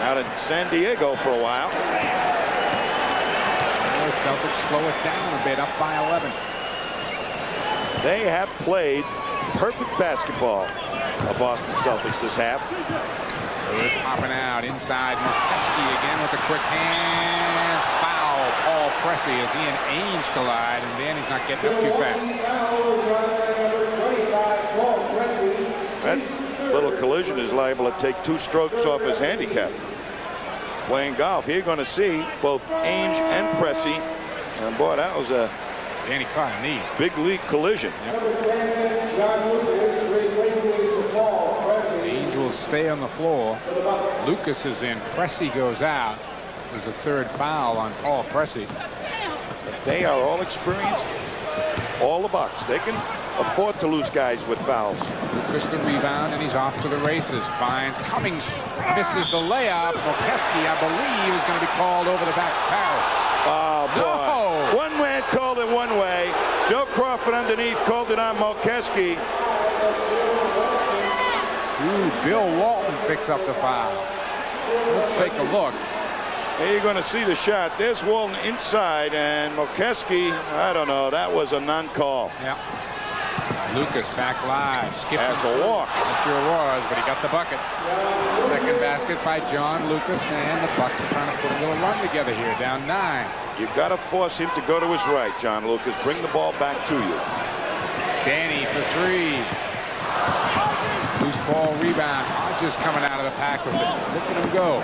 out in San Diego for a while. The Celtics slow it down a bit, up by 11. They have played perfect basketball, the Boston Celtics, this half. Bird popping out inside. Mokeski again with the quick hands. Foul. Paul Pressey as he and Ainge collide, and then he's not getting up too fast. That little collision is liable to take 2 strokes off his handicap. Playing golf, here you're going to see both Ainge and Pressey. And boy, that was a Danny caught a knee. Big league collision. Yep. Ainge will stay on the floor. Lucas is in. Pressey goes out. There's a 3rd foul on Paul Pressey. They are all experienced all the Bucks. They can afford to lose guys with fouls. Lucas the rebound, and he's off to the races. Finds Cummings, misses the layup. Mokeski, I believe, is going to be called over the back of Parrish. Oh, boy. No! One man called it one way. Joe Crawford underneath called it on Mokeski. Ooh, Bill Walton picks up the foul. Let's take a look. Here you're going to see the shot. There's Walton inside, and Mokeski, I don't know, that was a non-call. Yeah. Lucas back live. Skipping. That's a walk. It sure was, but he got the bucket. Second basket by John Lucas, and the Bucks are trying to put a little run together here, down 9. You've got to force him to go to his right, John Lucas. Bring the ball back to you. Danny for 3. Loose ball rebound. Hodges coming out of the pack with it. Look at him go.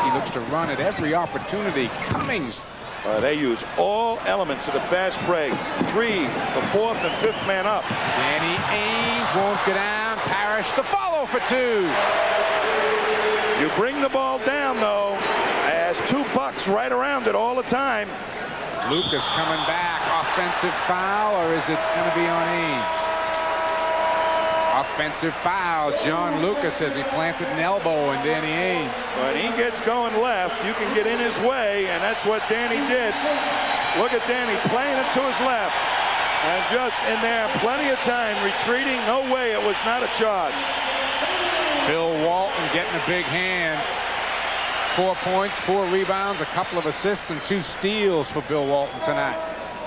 He looks to run at every opportunity. Cummings. They use all elements of the fast break. 3, the 4th and 5th man up. Danny Ainge won't get down. Parrish the follow for 2. You bring the ball down, though, as 2 Bucks right around it all the time. Lucas coming back. Offensive foul, or is it going to be on Ainge? Offensive foul. John Lucas says he planted an elbow in Danny Ainge. When he gets going left, you can get in his way, and that's what Danny did. Look at Danny playing it to his left. And just in there, plenty of time, retreating. No way, it was not a charge. Bill Walton getting a big hand. 4 points, 4 rebounds, a couple of assists, and 2 steals for Bill Walton tonight.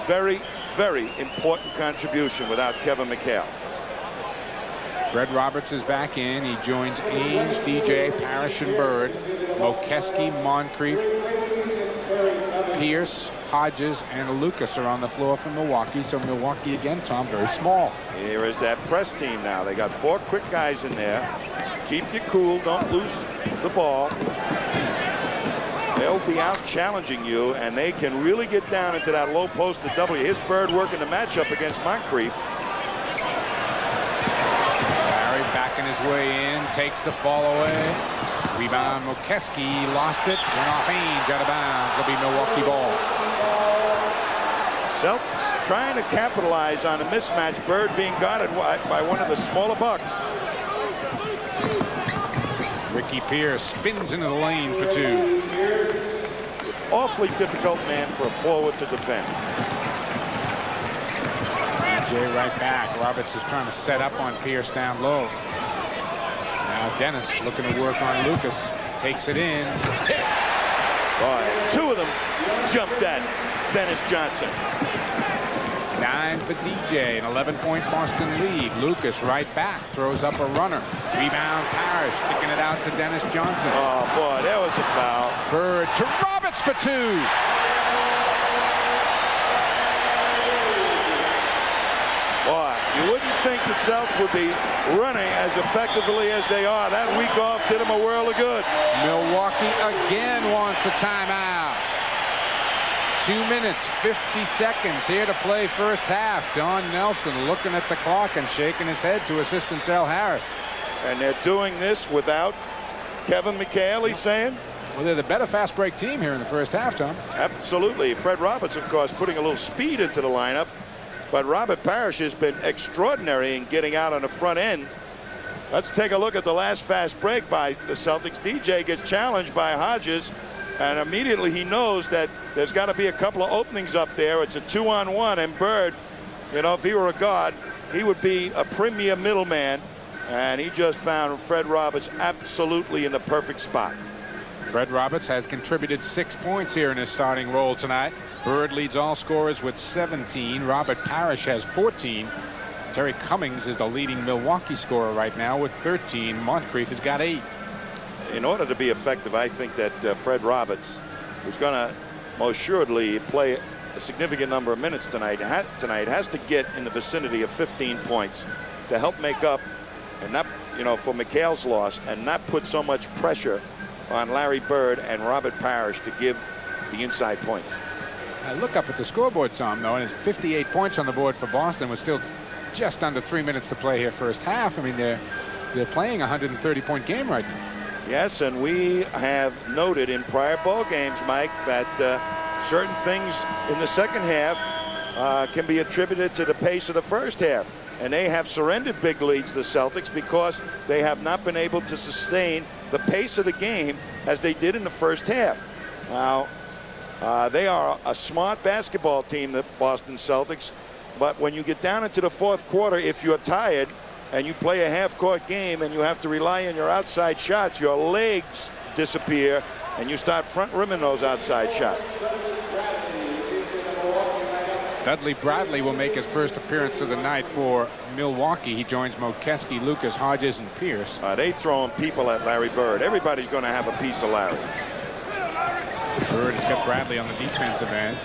Very, very important contribution without Kevin McHale. Fred Roberts is back in. He joins Ainge, DJ, Parrish, and Bird. Mokeski, Moncrief, Pierce, Hodges, and Lucas are on the floor for Milwaukee. So Milwaukee again, Tom, very small. Here is that press team now. They got 4 quick guys in there. Keep you cool. Don't lose the ball. They'll be out challenging you, and they can really get down into that low post to W. Here's Bird working the matchup against Moncrief. Backing his way in, takes the fall away. Rebound, Mokeski lost it. Went off Ainge, out of bounds. It'll be Milwaukee ball. Celtics trying to capitalize on a mismatch. Bird being guarded by one of the smaller Bucks. Ricky Pierce spins into the lane for 2. Awfully difficult man for a forward to defend. DJ right back. Roberts is trying to set up on Pierce down low. Now Dennis looking to work on Lucas. Takes it in. Hit. Boy, 2 of them jumped at Dennis Johnson. 9 for DJ, an 11-point Boston lead. Lucas right back, throws up a runner. Rebound Parrish, kicking it out to Dennis Johnson. Oh boy, there was a foul. Bird to Roberts for 2. Boy, you wouldn't think the Celts would be running as effectively as they are. That week off did them a world of good. Milwaukee again wants a timeout. 2 minutes, 50 seconds here to play first half. Don Nelson looking at the clock and shaking his head to assistant Del Harris. And they're doing this without Kevin McHale, he's saying? Well, they're the better fast break team here in the first half, Tom. Absolutely. Fred Roberts, of course, putting a little speed into the lineup. But Robert Parrish has been extraordinary in getting out on the front end. Let's take a look at the last fast break by the Celtics. DJ gets challenged by Hodges, and immediately he knows that there's got to be a couple of openings up there. It's a 2-on-1, and Bird, you know, if he were a guard, he would be a premier middleman, and he just found Fred Roberts absolutely in the perfect spot. Fred Roberts has contributed 6 points here in his starting role tonight. Bird leads all scorers with 17. Robert Parrish has 14. Terry Cummings is the leading Milwaukee scorer right now with 13. Moncrief has got 8. In order to be effective, I think that Fred Roberts, who's going to most assuredly play a significant number of minutes tonight, has to get in the vicinity of 15 points to help make up, and not, you know, for McHale's loss, and not put so much pressure on Larry Bird and Robert Parrish to give the inside points. I look up at the scoreboard, Tom, though, and it's 58 points on the board for Boston with still just under 3 minutes to play here first half. I mean, they're playing a 130-point game right now. Yes, and we have noted in prior ball games, Mike, that certain things in the second half can be attributed to the pace of the first half. And they have surrendered big leads, the Celtics, because they have not been able to sustain the pace of the game as they did in the first half. Now, they are a smart basketball team, the Boston Celtics. But when you get down into the fourth quarter, if you're tired and you play a half-court game and you have to rely on your outside shots, your legs disappear and you start front-rimming those outside shots. Dudley Bradley will make his first appearance of the night for Milwaukee. He joins Mokeski, Lucas, Hodges, and Pierce. They throwing people at Larry Bird. Everybody's going to have a piece of Larry. Bird has got Bradley on the defensive end.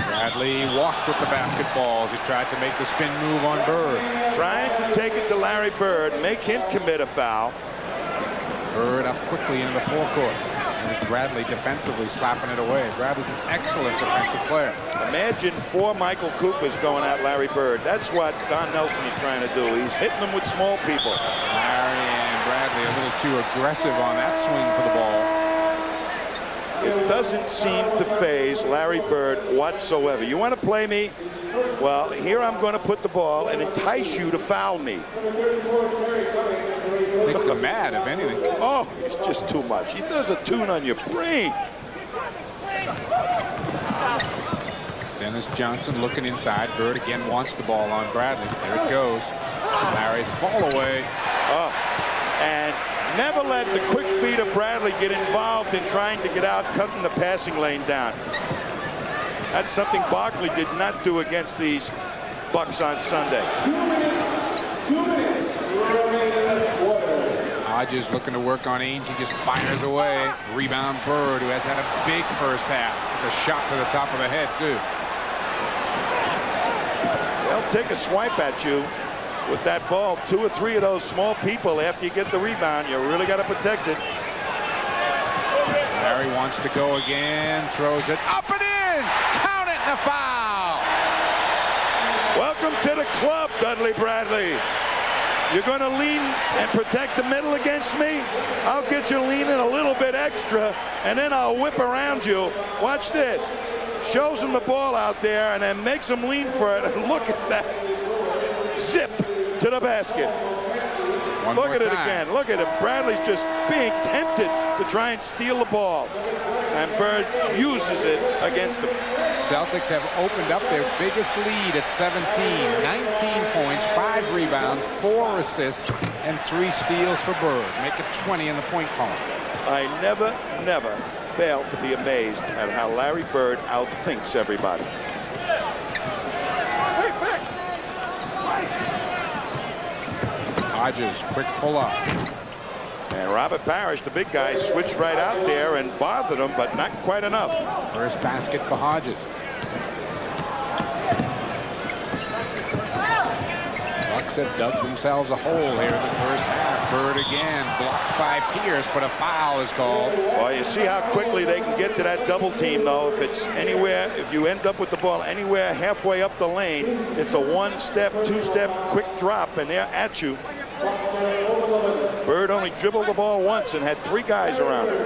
Bradley walked with the basketball as he tried to make the spin move on Bird. Trying to take it to Larry Bird, make him commit a foul. Bird up quickly into the forecourt. There's Bradley defensively slapping it away. Bradley's an excellent defensive player. Imagine 4 Michael Coopers going at Larry Bird. That's what Don Nelson is trying to do. He's hitting them with small people. Larry and Bradley a little too aggressive on that swing for the ball. It doesn't seem to faze Larry Bird whatsoever. You want to play me? Well, here I'm going to put the ball and entice you to foul me. Makes him mad, if anything. Oh, it's just too much. He does a tune on your brain. Dennis Johnson looking inside. Bird again wants the ball on Bradley. There it goes. Larry's fall away. Oh, and never let the quick feet of Bradley get involved in trying to get out, cutting the passing lane down. That's something Barkley did not do against these Bucks on Sunday. Hodges looking to work on Ainge. He just fires away. Rebound Bird, who has had a big first half. Took a shot to the top of the head, too. They'll take a swipe at you with that ball. 2 or 3 of those small people after you get the rebound. You really got to protect it. Larry wants to go again. Throws it up and in. Count it, and a foul. Welcome to the club, Dudley Bradley. You're going to lean and protect the middle against me? I'll get you leaning a little bit extra, and then I'll whip around you. Watch this. Shows him the ball out there, and then makes him lean for it. And look at that. Zip to the basket. Look at it again. Look at it. Bradley's just being tempted to try and steal the ball. And Bird uses it against him. Celtics have opened up their biggest lead at 17. 19 points, 5 rebounds, 4 assists, and 3 steals for Bird. Make it 20 in the point column. I never fail to be amazed at how Larry Bird outthinks everybody. Hodges, quick pull-up. And Robert Parrish, the big guy, switched right out there and bothered him, but not quite enough. First basket for Hodges. Bucks have dug themselves a hole here in the first half. Bird again, blocked by Pierce, but a foul is called. Well, you see how quickly they can get to that double team, though. If it's anywhere, if you end up with the ball anywhere halfway up the lane, it's a 1-step, 2-step quick drop, and they're at you. Bird only dribbled the ball once and had 3 guys around him.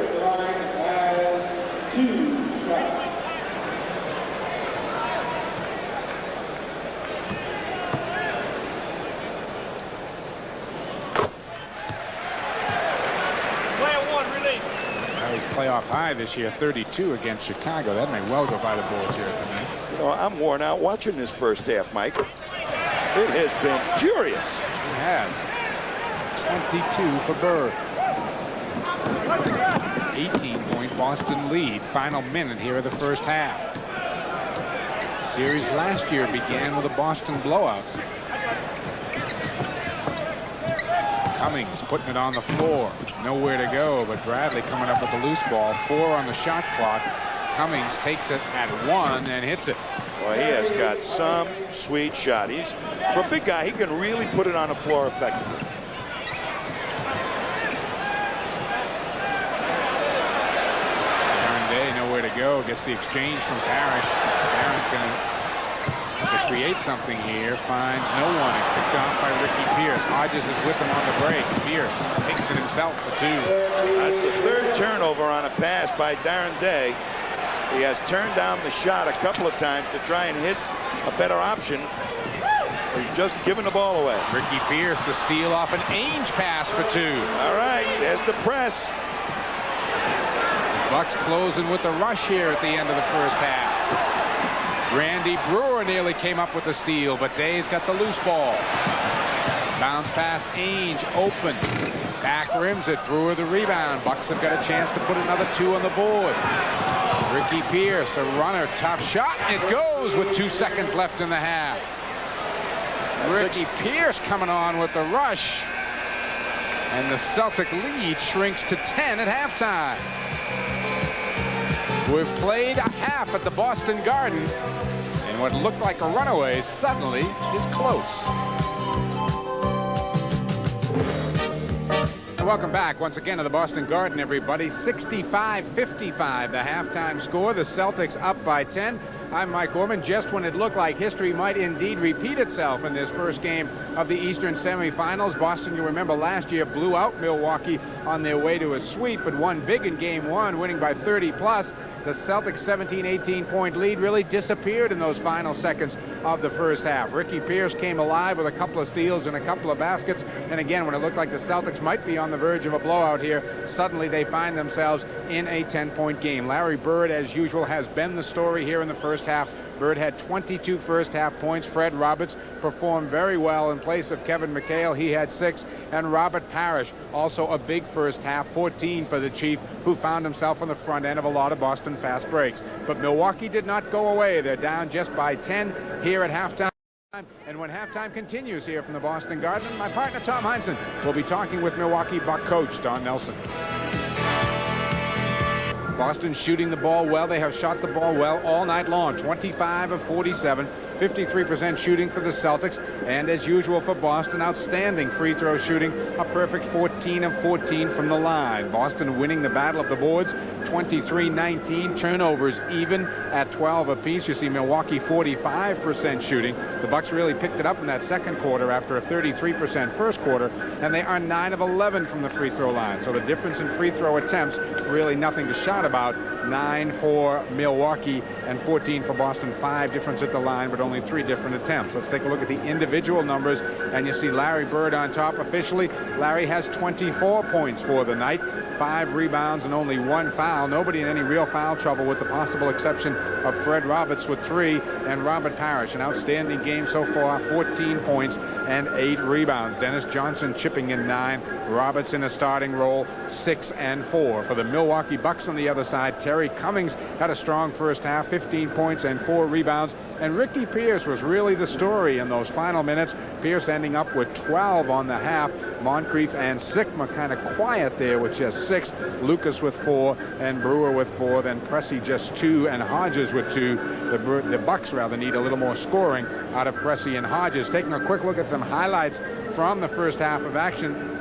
Larry's playoff high this year, 32 against Chicago. That may well go by the boards here tonight. You know, I'm worn out watching this first half, Mike. It has been furious. It has. 22 for Bird. 18-point Boston lead. Final minute here of the first half. Series last year began with a Boston blowout. Cummings putting it on the floor. Nowhere to go, but Bradley coming up with the loose ball. 4 on the shot clock. Cummings takes it at 1 and hits it. Well, he has got some sweet shot. He's, for a big guy, he can really put it on the floor effectively. Nowhere to go. Gets the exchange from Parrish. Barron's going to create something here. Finds no one. It's picked off by Ricky Pierce. Hodges is with him on the break. Pierce takes it himself for 2. That's the 3rd turnover on a pass by Darren Day. He has turned down the shot a couple of times to try and hit a better option. He's just giving the ball away. Ricky Pierce to steal off an Ainge pass for 2. All right, there's the press. Bucks closing with the rush here at the end of the first half. Randy Brewer nearly came up with the steal, but Day's got the loose ball. Bounce pass, Ainge open. Back rims it, Brewer the rebound. Bucks have got a chance to put another 2 on the board. Ricky Pierce, a runner, tough shot. It goes with 2 seconds left in the half. Ricky Pierce coming on with the rush. And the Celtic lead shrinks to 10 at halftime. We've played a half at the Boston Garden, and what looked like a runaway suddenly is close. And welcome back once again to the Boston Garden, everybody. 65-55, the halftime score. The Celtics up by 10. I'm Mike Orman. Just when it looked like history might indeed repeat itself in this first game of the Eastern semifinals, Boston, you remember last year, blew out Milwaukee on their way to a sweep, but won big in game 1, winning by 30 plus. The Celtics' 17-18-point lead really disappeared in those final seconds of the first half. Ricky Pierce came alive with a couple of steals and a couple of baskets. And again, when it looked like the Celtics might be on the verge of a blowout here, suddenly they find themselves in a 10-point game. Larry Bird, as usual, has been the story here in the first half. Bird had 22 first half points. Fred Roberts performed very well in place of Kevin McHale. He had 6. And Robert Parrish, also a big first half, 14 for the Chief, who found himself on the front end of a lot of Boston fast breaks. But Milwaukee did not go away. They're down just by 10 here at halftime. And when halftime continues here from the Boston Garden, my partner Tom Heinsohn will be talking with Milwaukee Buck coach Don Nelson. Boston shooting the ball well. They have shot the ball well all night long. 25 of 47. 53% shooting for the Celtics, and as usual for Boston, outstanding free throw shooting, a perfect 14 of 14 from the line. Boston winning the battle of the boards, 23-19, turnovers even at 12 apiece. You see Milwaukee 45% shooting. The Bucks really picked it up in that second quarter after a 33% first quarter, and they are 9 of 11 from the free throw line. So the difference in free throw attempts, really nothing to shout about. 9 for Milwaukee and 14 for Boston. 5 difference at the line, but only 3 different attempts. Let's take a look at the individual numbers, and you see Larry Bird on top officially. Larry has 24 points for the night, 5 rebounds and only 1 foul. Nobody in any real foul trouble with the possible exception of Fred Roberts with 3, and Robert Parrish, an outstanding game so far, 14 points and 8 rebounds. Dennis Johnson chipping in 9. Roberts in a starting role, 6 and 4. For the Milwaukee Bucks on the other side, Terry Cummings had a strong first half, 15 points and 4 rebounds. And Ricky Pierce was really the story in those final minutes. Pierce ending up with 12 on the half. Moncrief and Sigma kind of quiet there with just 6. Lucas with 4 and Brewer with 4. Then Pressey just 2 and Hodges with 2. The Bucks rather need a little more scoring out of Pressey and Hodges. Taking a quick look at some highlights from the first half of action.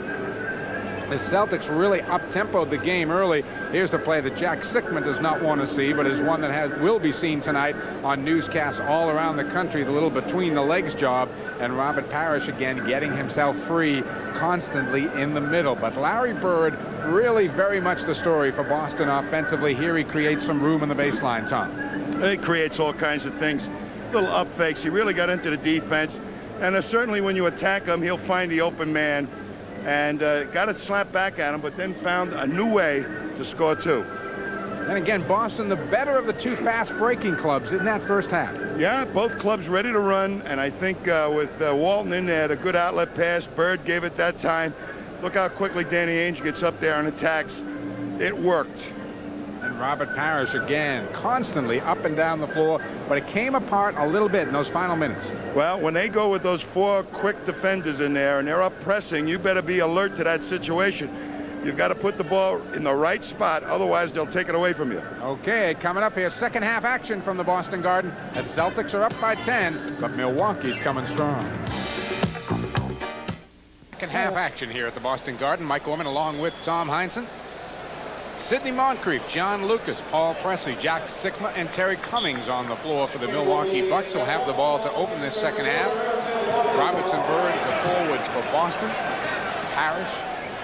The Celtics really up-tempoed the game early. Here's the play that Jack Sigma does not want to see, but is one that will be seen tonight on newscasts all around the country, the little between-the-legs job. And Robert Parrish, again, getting himself free constantly in the middle. But Larry Bird, really very much the story for Boston offensively. Here he creates some room in the baseline, Tom. He creates all kinds of things. Little up fakes. He really got into the defense. And certainly when you attack him, he'll find the open man. And got it slapped back at him, but then found a new way to score 2. And again, Boston, the better of the 2 fast-breaking clubs in that first half. Yeah, both clubs ready to run, and I think with Walton in there, had a good outlet pass. Bird gave it that time. Look how quickly Danny Ainge gets up there and attacks. It worked. And Robert Parrish, again, constantly up and down the floor, but it came apart a little bit in those final minutes. Well, when they go with those 4 quick defenders in there and they're up pressing, you better be alert to that situation. You've got to put the ball in the right spot, otherwise they'll take it away from you. Okay, coming up here, second half action from the Boston Garden. The Celtics are up by 10, but Milwaukee's coming strong. Second half action here at the Boston Garden. Mike Orman along with Tom Heinsohn. Sidney Moncrief, John Lucas, Paul Pressey, Jack Sigma, and Terry Cummings on the floor for the Milwaukee Bucks. Will have the ball to open this second half. Roberts and Bird, the forwards for Boston. Parrish,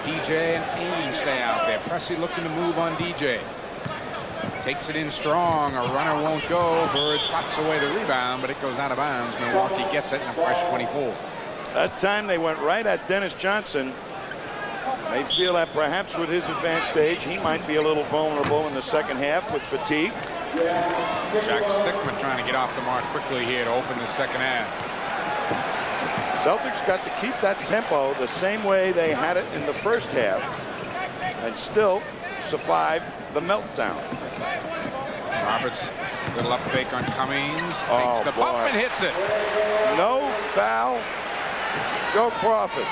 DJ, and Ainge stay out there. Pressey looking to move on DJ. Takes it in strong. A runner won't go. Bird slaps away the rebound, but it goes out of bounds. Milwaukee gets it in a fresh 24. That time they went right at Dennis Johnson. They feel that perhaps with his advanced age, he might be a little vulnerable in the second half with fatigue. Jack Sikma trying to get off the mark quickly here to open the second half. Celtics got to keep that tempo the same way they had it in the first half and still survive the meltdown. Roberts, little up fake on Cummings. Oh, Takes the boy. bump and hits it. No foul. Joe Crawford.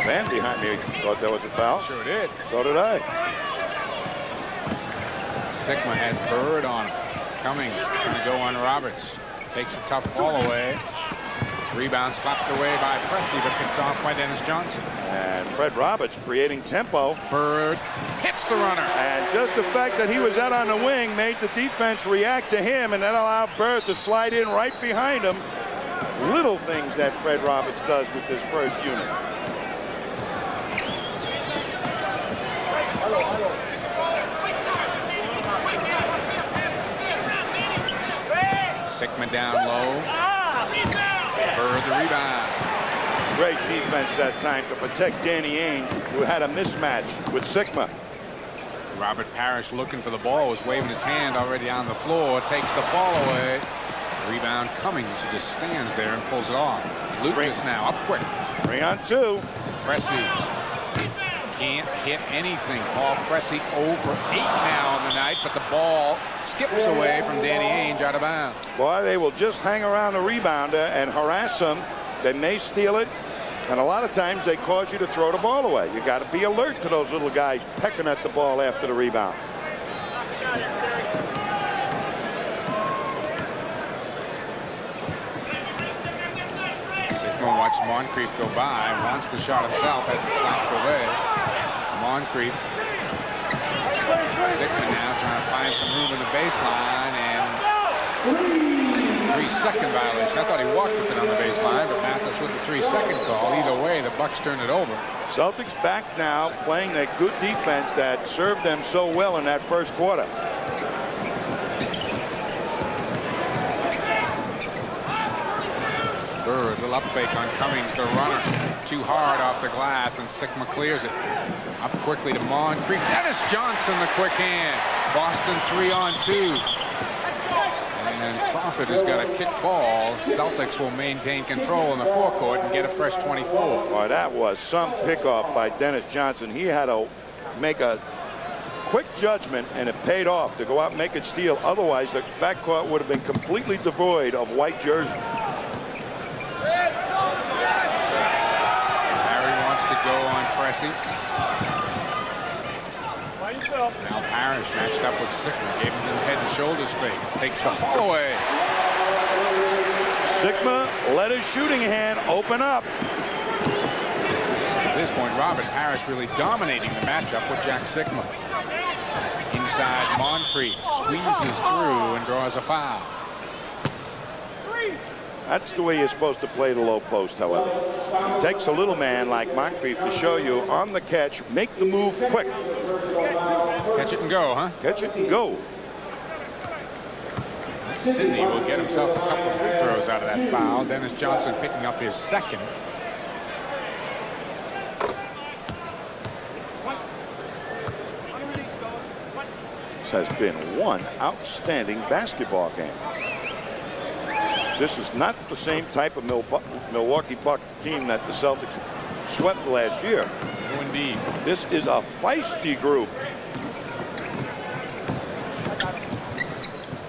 Man behind me thought that was a foul. Sure did. So did I. Sikma has Bird on him. Cummings going to go on Roberts. Takes a tough ball away. Rebound slapped away by Presley, but picked off by Dennis Johnson. And Fred Roberts creating tempo. Bird hits the runner. And just the fact that he was out on the wing made the defense react to him, and that allowed Bird to slide in right behind him. Little things that Fred Roberts does with this first unit. Sikma down low. Bird the rebound. Great defense that time to protect Danny Ainge, who had a mismatch with Sikma. Robert Parrish looking for the ball, was waving his hand already on the floor, takes the ball away. Rebound Cummings, who just stands there and pulls it off. Lucas now up quick. 3-on-2. Pressey can't hit anything. Paul Pressey over 8 now on the night, but the ball skips away from Danny Ainge out of bounds. Boy, they will just hang around the rebounder and harass him. They may steal it, and a lot of times they cause you to throw the ball away. You got to be alert to those little guys pecking at the ball after the rebound. Sigma watched Moncrief go by, wants the shot himself, has it slapped away. Moncrief. Sigma now trying to find some room in the baseline, and 3-second violation. I thought he walked with it on the baseline, but Mathis with the 3-second call. Either way, the Bucks turn it over. Celtics back now playing that good defense that served them so well in that first quarter. Bird, little up fake on Cummings, the runner. Too hard off the glass, and Sikma clears it. Up quickly to Moncrief. Dennis Johnson, the quick hand. Boston 3-on-2. And Crawford has got a kick ball. Celtics will maintain control in the forecourt and get a fresh 24. Boy, that was some pickoff by Dennis Johnson. He had to make a quick judgment, and it paid off to go out and make it steal. Otherwise, the backcourt would have been completely devoid of white jerseys. Harry wants to go on Pressey. Now Parrish matched up with Sikma, gave him the head and shoulders fake. Takes the fall away. Sikma let his shooting hand open up. At this point, Robert Parrish really dominating the matchup with Jack Sikma. Inside, Moncrief squeezes through and draws a foul. That's the way you're supposed to play the low post, however. It takes a little man like Moncrief to show you on the catch, make the move quick. Catch it and go, huh? Catch it and go. Sidney will get himself a couple of free throws out of that foul. Dennis Johnson picking up his second. This has been one outstanding basketball game. This is not the same type of Milwaukee Buck team that the Celtics swept last year. No, indeed. This is a feisty group.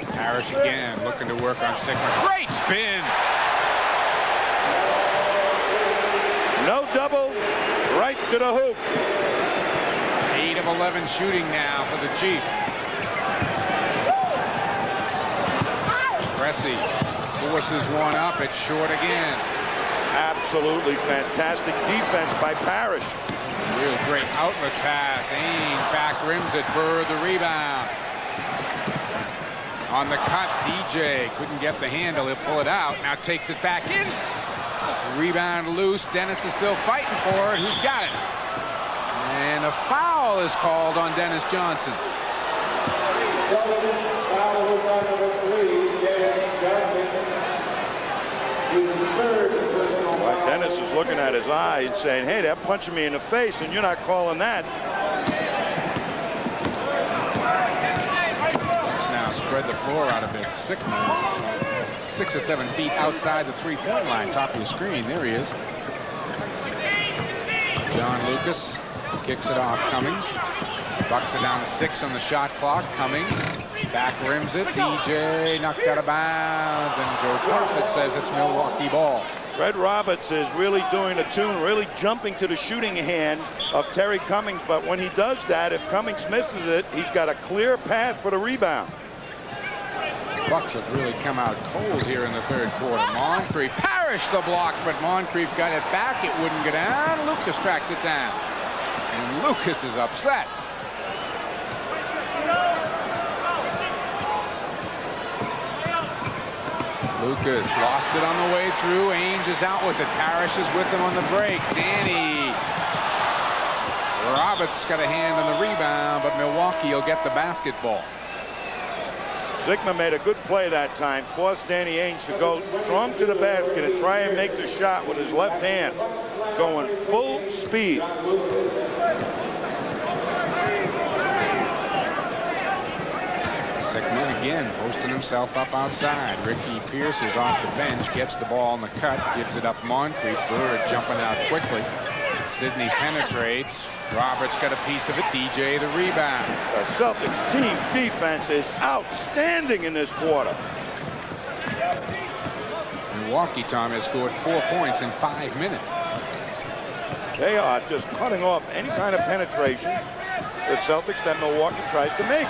Parrish again looking to work on Sikma. Great spin. No double, right to the hoop. 8 of 11 shooting now for the Chief. Pressey forces one up. It's short again. Absolutely fantastic defense by Parrish. Real great outlet pass. Ainge back rims it. Bird the rebound. On the cut, DJ couldn't get the handle. He'll pull it out. Now takes it back in. Rebound loose. Dennis is still fighting for it. Who's got it? And a foul foul is called on Dennis Johnson. Well, Dennis is looking at his eyes and saying, hey, they're punching me in the face, and you're not calling that. Let's now spread the floor out a bit. Sickman's 6 or 7 feet outside the three-point line. Top of the screen. There he is. John Lucas kicks it off. Cummings bucks it down to 6 on the shot clock. Cummings back rims it. DJ knocked out of bounds, and Joe Crawford says it's Milwaukee ball. Fred Roberts is really doing a tune, really jumping to the shooting hand of Terry Cummings. But when he does that, if Cummings misses it, he's got a clear path for the rebound. Bucks have really come out cold here in the third quarter. Moncrief Parrish the block, but Moncrief got it back. It wouldn't go down. Lucas tracks it down, and Lucas is upset. Lucas lost it on the way through. Ainge is out with it. Parrish is with him on the break. Danny Roberts got a hand on the rebound, but Milwaukee will get the basketball. Sigma made a good play that time. Forced Danny Ainge to go strong to the basket and try and make the shot with his left hand, going full speed. Sigma again posting himself up outside. Ricky Pierce is off the bench, gets the ball on the cut, gives it up Moncrief. Bird jumping out quickly. Sidney penetrates. Roberts got a piece of it. DJ the rebound. The Celtics team defense is outstanding in this quarter. Milwaukee, Tom, has scored 4 points in 5 minutes. They are just cutting off any kind of penetration the Celtics that Milwaukee tries to make.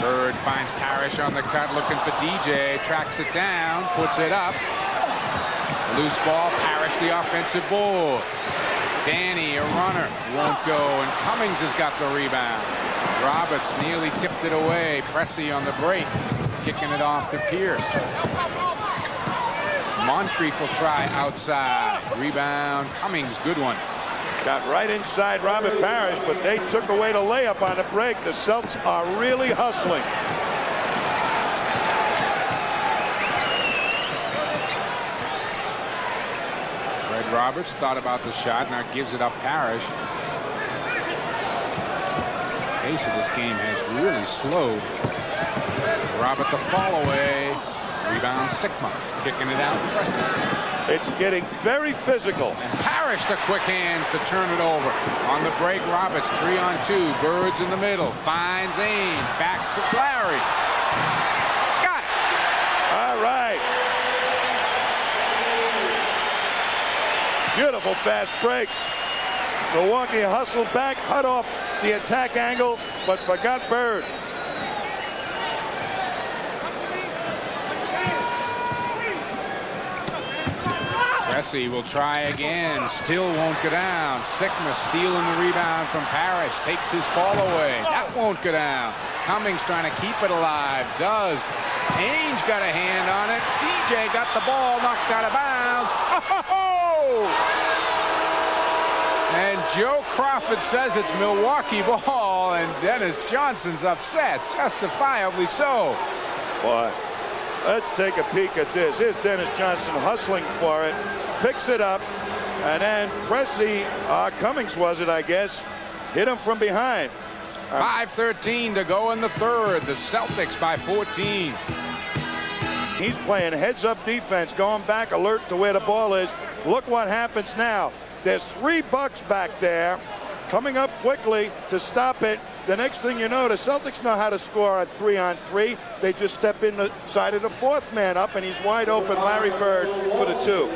Bird finds Parrish on the cut, looking for DJ, tracks it down, puts it up. Loose ball, Parrish the offensive board. Danny, a runner, won't go, and Cummings has got the rebound. Roberts nearly tipped it away. Pressey on the break, kicking it off to Pierce. Moncrief will try outside. Rebound, Cummings, good one. Got right inside Robert Parrish, but they took away the layup on the break. The Celtics are really hustling. Fred Roberts thought about the shot, now gives it up Parrish. The pace of this game has really slowed. Robert the fall away. Rebound Sigma, kicking it out, pressing. It's getting very physical. And Parrish the quick hands to turn it over. On the break, Roberts 3-on-2. Birds in the middle. Finds Ainge. Back to Larry. Got it. All right. Beautiful fast break. Milwaukee hustled back, cut off the attack angle, but forgot Bird. Pressey will try again. Still won't go down. Sigma stealing the rebound from Parrish. Takes his fall away. That won't go down. Cummings trying to keep it alive. Does. Ainge got a hand on it. DJ got the ball knocked out of bounds. Oh! And Joe Crawford says it's Milwaukee ball, and Dennis Johnson's upset. Justifiably so. Boy, let's take a peek at this. Here's Dennis Johnson hustling for it. Picks it up, and then Pressey, Cummings was it, I guess, hit him from behind. 5:13 to go in the third. The Celtics by 14. He's playing heads-up defense, going back alert to where the ball is. Look what happens now. There's 3 Bucks back there coming up quickly to stop it. The next thing you know, the Celtics know how to score on 3-on-3. They just step in the side of the 4th man up, and he's wide open, Larry Bird, for the 2.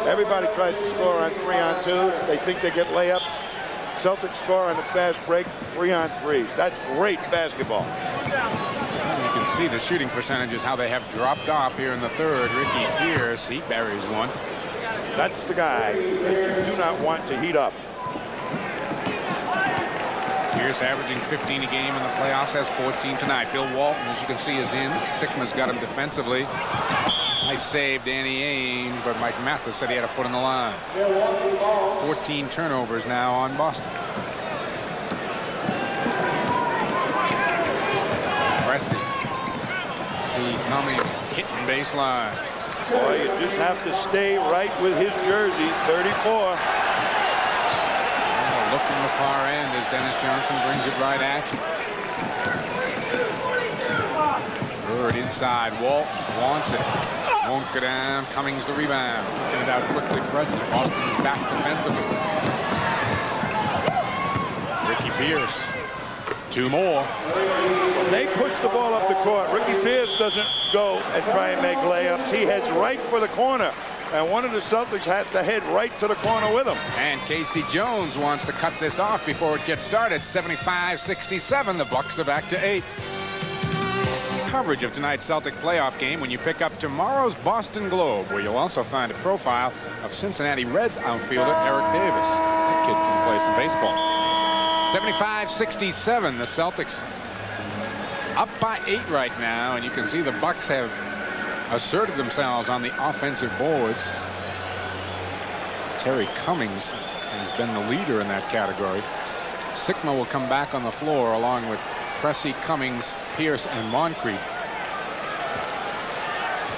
Everybody tries to score on 3-on-2s. They think they get layups. Celtics score on the fast break, 3-on-3s. That's great basketball. You can see the shooting percentages, how they have dropped off here in the third. Ricky Pierce, he buries one. That's the guy that you do not want to heat up. Pierce averaging 15 a game in the playoffs, has 14 tonight. Bill Walton, as you can see, is in. Sigma's got him defensively. Nice save, Danny Ainge, but Mike Mathis said he had a foot on the line. 14 turnovers now on Boston. Pressy Cummings hitting baseline. Boy, you just have to stay right with his jersey, 34. Look from the far end as Dennis Johnson brings it right at you. Bird inside. Walt wants it. Won't go down. Cummings the rebound. Kicking it out quickly. Pressy. Boston is back defensively. Ricky Pierce. Two more. When they push the ball up the court, Ricky Pierce doesn't go and try and make layups. He heads right for the corner. And one of the Celtics had to head right to the corner with him. And Casey Jones wants to cut this off before it gets started. 75-67. The Bucks are back to 8. Coverage of tonight's Celtic playoff game when you pick up tomorrow's Boston Globe, where you'll also find a profile of Cincinnati Reds outfielder Eric Davis. That kid can play some baseball. 75-67. The Celtics up by 8 right now, and you can see the Bucks have asserted themselves on the offensive boards. Terry Cummings has been the leader in that category. Sigma will come back on the floor along with Pressy, Cummings, Pierce, and Moncrief.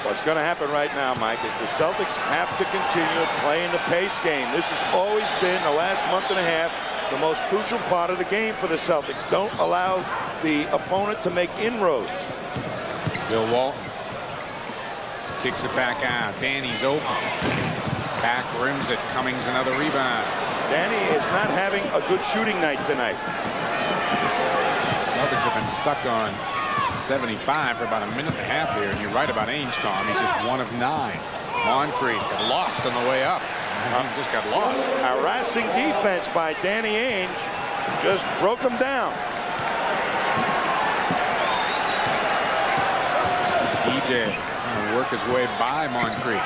What's going to happen right now, Mike, is the Celtics have to continue playing the pace game. This has always been, the last month and a half, the most crucial part of the game for the Celtics. Don't allow the opponent to make inroads. Bill Walton kicks it back out. Danny's open. Back rims it. Cummings another rebound. Danny is not having a good shooting night tonight. Celtics have been stuck on 75 for about a minute and a half here, and you're right about Ainstorm. He's just 1 of 9. Moncrief got lost on the way up. Just got lost. Harassing defense by Danny Ainge just broke him down. DJ trying to work his way by Moncrief.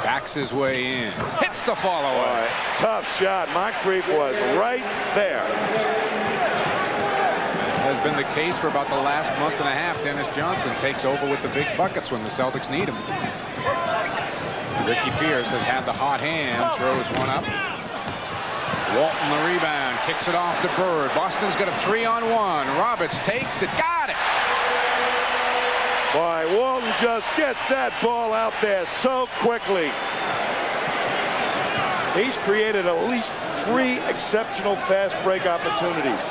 Backs his way in. Hits the follow-up. Tough shot. Moncrief was right there. As has been the case for about the last month and a half. Dennis Johnson takes over with the big buckets when the Celtics need him. Ricky Pierce has had the hot hand. Throws one up. Walton the rebound. Kicks it off to Bird. Boston's got a 3-on-1. Roberts takes it. Got it. Boy, Walton just gets that ball out there so quickly. He's created at least 3 exceptional fast break opportunities.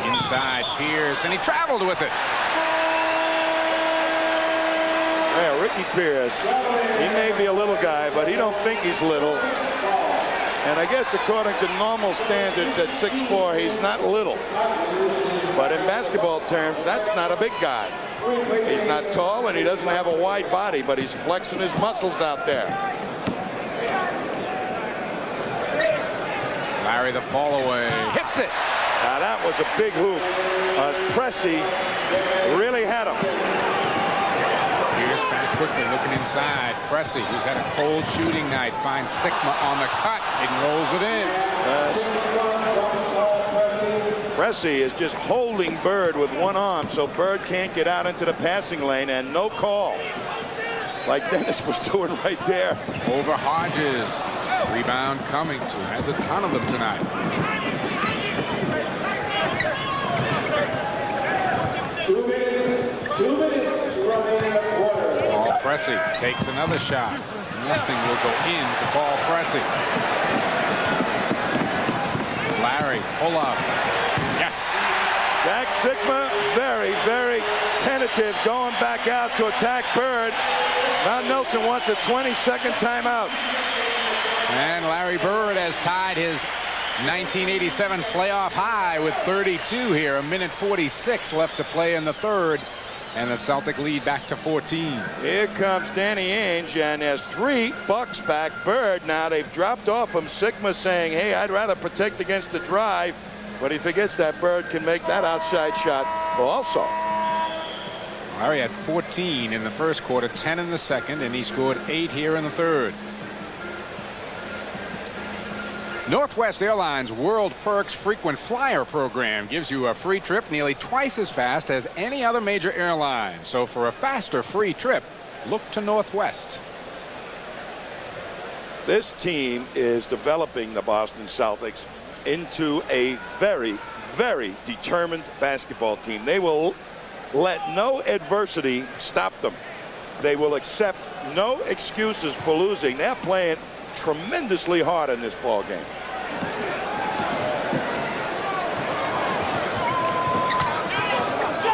Inside Pierce, and he traveled with it. Yeah, Ricky Pierce, he may be a little guy, but he don't think he's little. And I guess according to normal standards at 6'4", he's not little. But in basketball terms, that's not a big guy. He's not tall and he doesn't have a wide body, but he's flexing his muscles out there. Larry the fall-away. Hits it. Now that was a big hoop. Pressy really had him. Pierce back quickly, looking inside. Pressy, who's had a cold shooting night, finds Sigma on the cut and rolls it in. Pressy is just holding Bird with one arm, so Bird can't get out into the passing lane, and no call, like Dennis was doing right there. Over Hodges. Rebound Cummings, who has a ton of them tonight. Paul Pressy takes another shot. Nothing will go in for Paul Pressy. Larry, pull up. Yes. Jack Sigma, very, very tentative, going back out to attack Bird. Now Nelson wants a 20-second timeout. And Larry Bird has tied his 1987 playoff high with 32 here. 1:46 left to play in the third. And the Celtic lead back to 14. Here comes Danny Ainge, and there's 3 Bucks back. Bird, now they've dropped off him. Sigma saying, hey, I'd rather protect against the drive. But he forgets that Bird can make that outside shot also. Larry had 14 in the first quarter, 10 in the second, and he scored 8 here in the third. Northwest Airlines World Perks Frequent Flyer program gives you a free trip nearly twice as fast as any other major airline. So for a faster free trip, look to Northwest. This team is developing the Boston Celtics into a very, very determined basketball team. They will let no adversity stop them. They will accept no excuses for losing. They're playing tremendously hard in this ball game.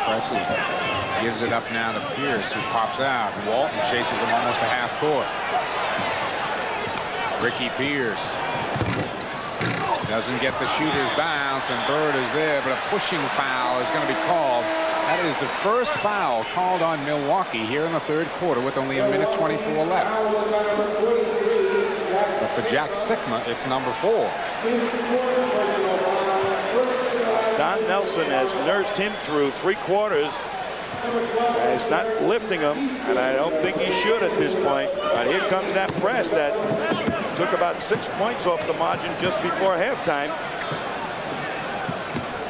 Presley gives it up now to Pierce, who pops out. Walton chases him almost a half court. Ricky Pierce doesn't get the shooter's bounce, and Bird is there, but a pushing foul is going to be called. That is the first foul called on Milwaukee here in the third quarter with only 1:24 left. But for Jack Sikma, it's number 4. Don Nelson has nursed him through 3 quarters. He's not lifting him, and I don't think he should at this point. But here comes that press that took about 6 points off the margin just before halftime.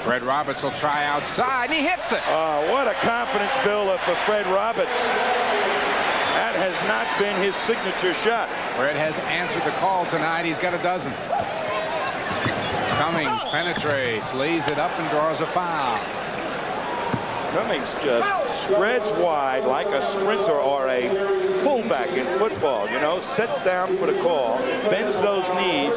Fred Roberts will try outside, and he hits it. Oh, what a confidence builder for Fred Roberts. That has not been his signature shot. Fred has answered the call tonight. He's got a dozen. Cummings penetrates, lays it up, and draws a foul. Cummings just spreads wide like a sprinter or a fullback in football. You know, sets down for the call, bends those knees,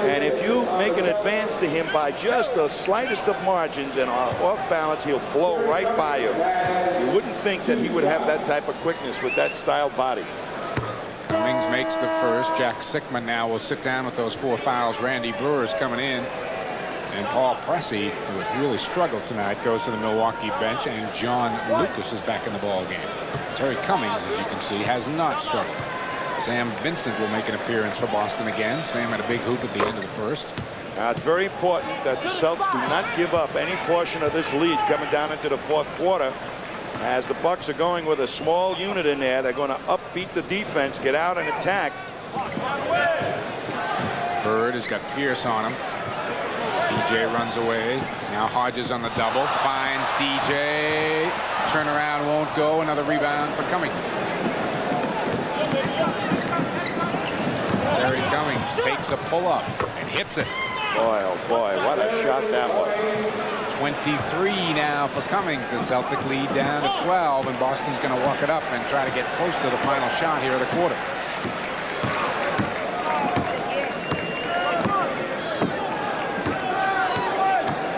and if you make an advance to him by just the slightest of margins and are off balance, he'll blow right by you. You wouldn't think that he would have that type of quickness with that style body. Cummings makes the first. Jack Sikma now will sit down with those 4 fouls. Randy Brewer is coming in. And Paul Pressey, who has really struggled tonight, goes to the Milwaukee bench, and John Lucas is back in the ball game. Terry Cummings, as you can see, has not struggled. Sam Vincent will make an appearance for Boston again. Sam had a big hoop at the end of the first. Now, it's very important that the Celtics do not give up any portion of this lead coming down into the 4th quarter. As the Bucks are going with a small unit in there, they're going to upbeat the defense, get out and attack. Bird has got Pierce on him. DJ runs away. Now Hodges on the double. Finds DJ. Turnaround won't go. Another rebound for Cummings. Terry Cummings takes a pull-up and hits it. Boy, oh boy, what a shot that was. 23 now for Cummings. The Celtic lead down to 12, and Boston's going to walk it up and try to get close to the final shot here of the quarter.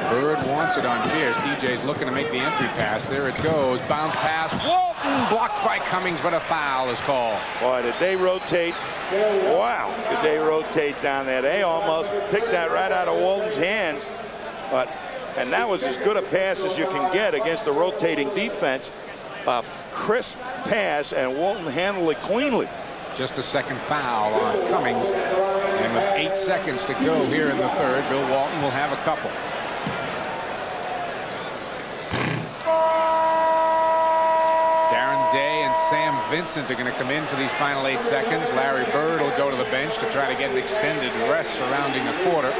Bird wants it on Pierce. DJ's looking to make the entry pass. There it goes. Bounce pass. Walton blocked by Cummings, but a foul is called. Boy, did they rotate. Wow, did they rotate down there. They almost picked that right out of Walton's hands. And that was as good a pass as you can get against a rotating defense. A crisp pass, and Walton handled it cleanly. Just a second foul on Cummings. And with 8 seconds to go here in the third, Bill Walton will have a couple. Darren Day and Sam Vincent are going to come in for these final 8 seconds. Larry Bird will go to the bench to try to get an extended rest surrounding the quarter.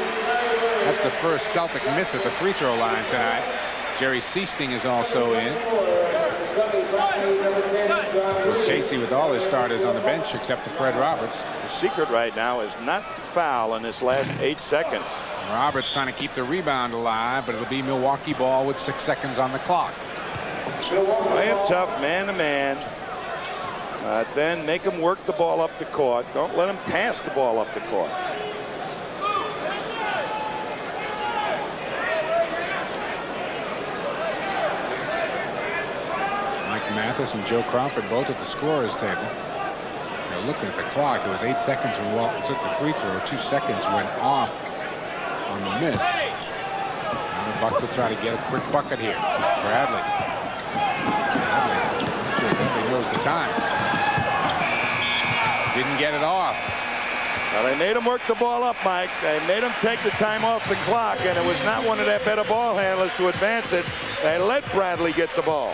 That's the first Celtic miss at the free throw line tonight. Jerry Seasting is also in. Casey with all his starters on the bench except for Fred Roberts. The secret right now is not to foul in this last 8 seconds. Roberts trying to keep the rebound alive, but it'll be Milwaukee ball with 6 seconds on the clock. Play him tough, man to man. Then make him work the ball up the court. Don't let him pass the ball up the court. Mike Mathis and Joe Crawford both at the scorer's table. They're looking at the clock. It was 8 seconds when Walton took the free throw. 2 seconds went off on the miss. And the Bucks will try to get a quick bucket here. Bradley. I think he knows the time. Didn't get it off. Well, they made him work the ball up, Mike. They made him take the time off the clock, and it was not one of their better ball handlers to advance it. They let Bradley get the ball.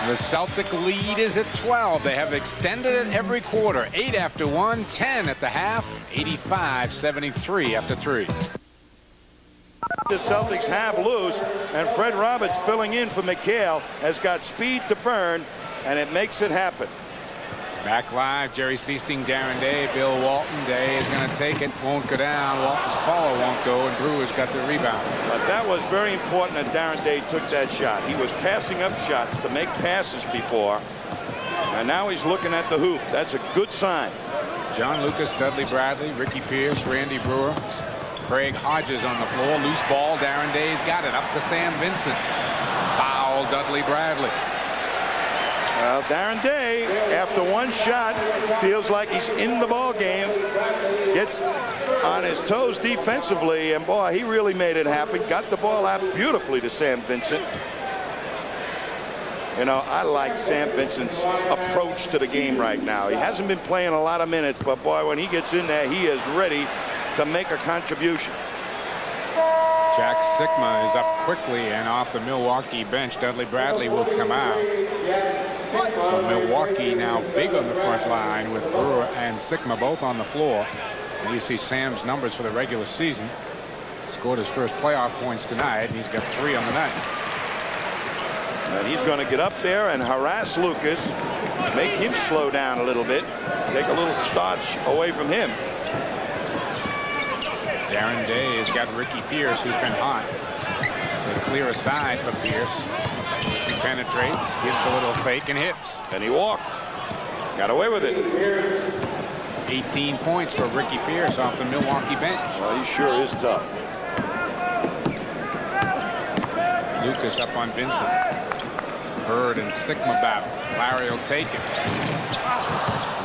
The Celtic lead is at 12. They have extended it every quarter. 8 after 1, 10 at the half, 85-73 after 3. The Celtics have loose, and Fred Roberts filling in for McHale has got speed to burn, and it makes it happen. Back live, Jerry Seasting, Darren Day, Bill Walton. Day is going to take it, won't go down. Walton's follow won't go, and Brewer's got the rebound. But that was very important that Darren Day took that shot. He was passing up shots to make passes before, and now he's looking at the hoop. That's a good sign. John Lucas, Dudley Bradley, Ricky Pierce, Randy Brewer, Craig Hodges on the floor. Loose ball. Darren Day's got it up to Sam Vincent. Foul, Dudley Bradley. Well, Darren Day, after one shot, feels like he's in the ball game. Gets on his toes defensively, and boy, he really made it happen. Got the ball out beautifully to Sam Vincent. You know, I like Sam Vincent's approach to the game right now. He hasn't been playing a lot of minutes, but boy, when he gets in there, he is ready to make a contribution. Jack Sikma is up quickly and off the Milwaukee bench. Dudley Bradley will come out. So Milwaukee now big on the front line with Brewer and Sikma both on the floor. And you see Sam's numbers for the regular season. Scored his first playoff points tonight, and he's got 3 on the night. And he's going to get up there and harass Lucas, make him slow down a little bit, take a little starch away from him. Darren Day has got Ricky Pierce, who's been hot. They clear aside for Pierce. He penetrates, gives a little fake, and hits. And he walked. Got away with it. 18 points for Ricky Pierce off the Milwaukee bench. Well, he sure is tough. Lucas up on Vincent. Bird and Sikma battle. Larry will take it.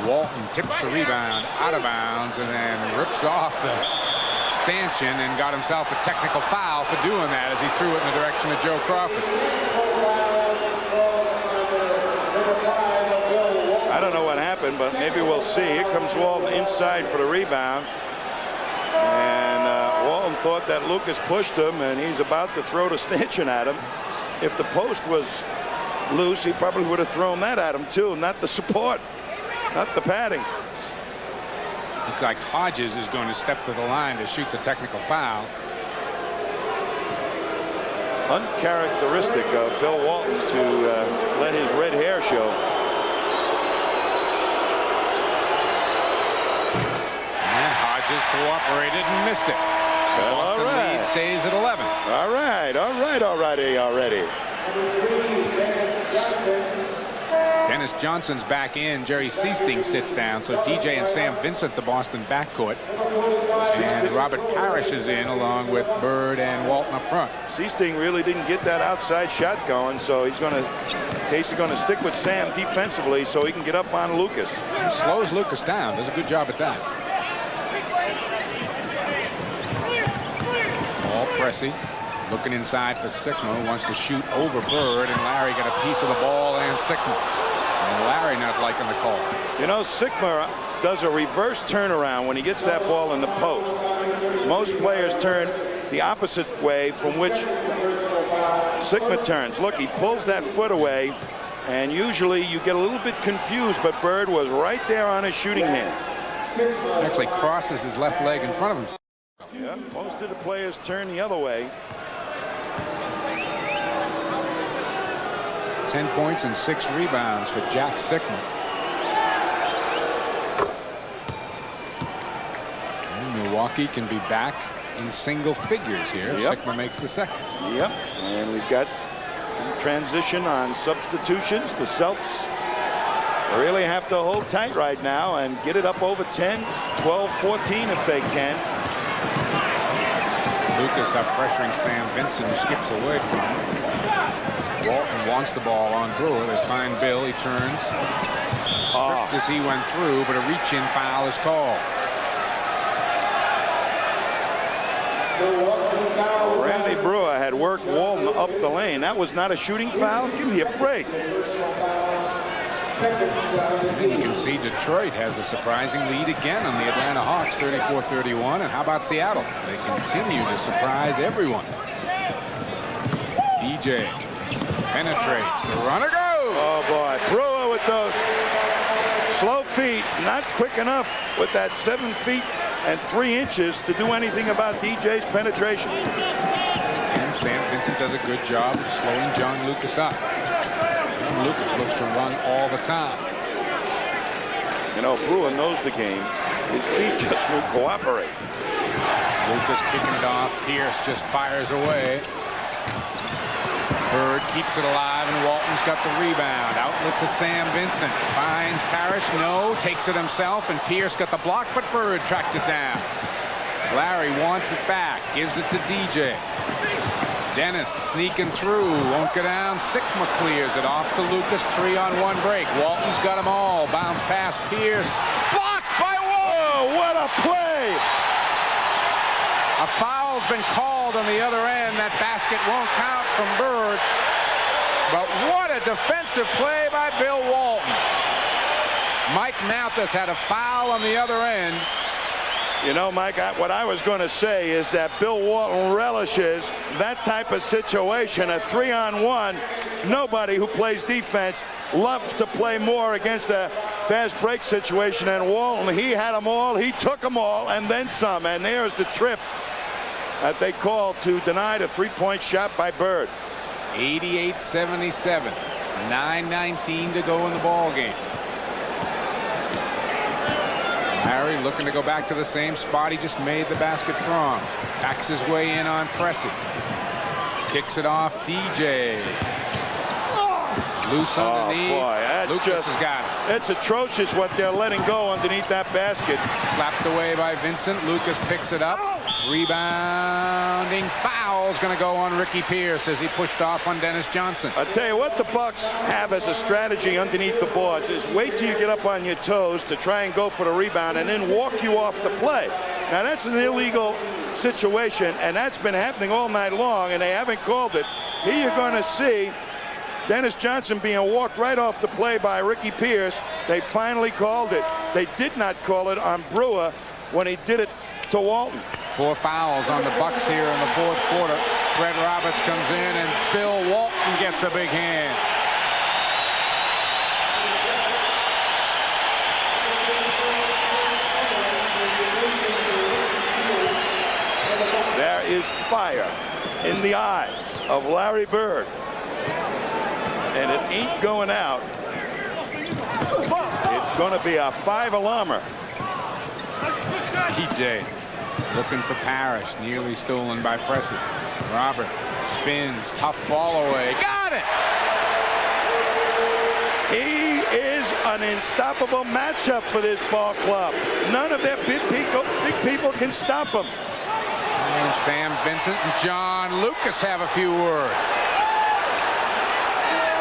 Walton tips the rebound out of bounds and then rips off the stanchion and got himself a technical foul for doing that as he threw it in the direction of Joe Crawford. I don't know what happened, but maybe we'll see. Here comes Walton inside for the rebound. And Walton thought that Lucas pushed him, and he's about to throw the stanchion at him. If the post was loose, he probably would have thrown that at him, too, not the support, not the padding. Looks like Hodges is going to step to the line to shoot the technical foul. Uncharacteristic of Bill Walton to let his red hair show. And Hodges cooperated and missed it. The Well, Boston lead stays at 11. All right, already. Dennis Johnson's back in. Jerry Seasting sits down. So DJ and Sam Vincent, the Boston backcourt. And Robert Parrish is in along with Bird and Walton up front. Seasting really didn't get that outside shot going, so he's going to, Casey's going to stick with Sam defensively so he can get up on Lucas. He slows Lucas down. Does a good job at that. All Pressey. Looking inside for Sikma, who wants to shoot over Bird, and Larry got a piece of the ball and Sikma. And Larry not liking the call. You know, Sikma does a reverse turnaround when he gets that ball in the post. Most players turn the opposite way from which Sikma turns. Look, he pulls that foot away, and usually you get a little bit confused, but Bird was right there on his shooting hand. Actually crosses his left leg in front of him. Yeah, most of the players turn the other way. 10 points and 6 rebounds for Jack Sikma. And Milwaukee can be back in single figures here. Yep. Sikma makes the second. Yep, and we've got transition on substitutions. The Celtics really have to hold tight right now and get it up over 10, 12, 14 if they can. Lucas up pressuring Sam Vincent, who skips away from him. Walton wants the ball on Brewer. They find Bill. He turns. Stripped as he went through, but a reach-in foul is called. Randy Brewer had worked Walton up the lane. That was not a shooting foul. Give me a break. You can see Detroit has a surprising lead again on the Atlanta Hawks, 34-31. And how about Seattle? They continue to surprise everyone. DJ penetrates. The runner goes. Oh, boy. Brewer with those slow feet. Not quick enough with that 7 feet and 3 inches to do anything about DJ's penetration. And Sam Vincent does a good job of slowing John Lucas up. Lucas looks to run all the time. You know, Brewer knows the game. His feet just won't cooperate. Lucas kicking it off. Pierce just fires away. Bird keeps it alive, and Walton's got the rebound. Outlet to Sam Vincent. Finds Parrish. No. Takes it himself, and Pierce got the block, but Bird tracked it down. Larry wants it back. Gives it to DJ. Dennis sneaking through. Won't go down. Sikma clears it off to Lucas. 3-on-1 break. Walton's got them all. Bounce pass. Pierce. Blocked by Walton. Oh, what a play! A foul's been called on the other end. That basket won't count from Bird. But what a defensive play by Bill Walton. Mike Malthus had a foul on the other end. You know, Mike, what I was going to say is that Bill Walton relishes that type of situation, a 3-on-1. Nobody who plays defense loves to play more against a fast break situation than Walton. He had them all. He took them all and then some. And there's the trip that they called to deny the three-point shot by Bird. 88-77. 9:19 to go in the ball game. Larry looking to go back to the same spot he just made the basket from. Backs his way in on Pressey. Kicks it off DJ. Loose underneath. Boy, that's Lucas has got it. It's atrocious what they're letting go underneath that basket. Slapped away by Vincent. Lucas picks it up. Rebounding foul's going to go on Ricky Pierce as he pushed off on Dennis Johnson. I tell you what the Bucks have as a strategy underneath the boards is wait till you get up on your toes to try and go for the rebound and then walk you off the play. Now that's an illegal situation, and that's been happening all night long, and they haven't called it. Here you're going to see Dennis Johnson being walked right off the play by Ricky Pierce. They finally called it. They did not call it on Brewer when he did it to Walton. 4 fouls on the Bucks here in the fourth quarter. Fred Roberts comes in, and Bill Walton gets a big hand. There is fire in the eyes of Larry Bird, and it ain't going out. It's going to be a 5-alarmer. PJ looking for Parrish, nearly stolen by Pressey. Robert spins, tough fall away. Got it! He is an unstoppable matchup for this ball club. None of their big people can stop him. And Sam Vincent and John Lucas have a few words.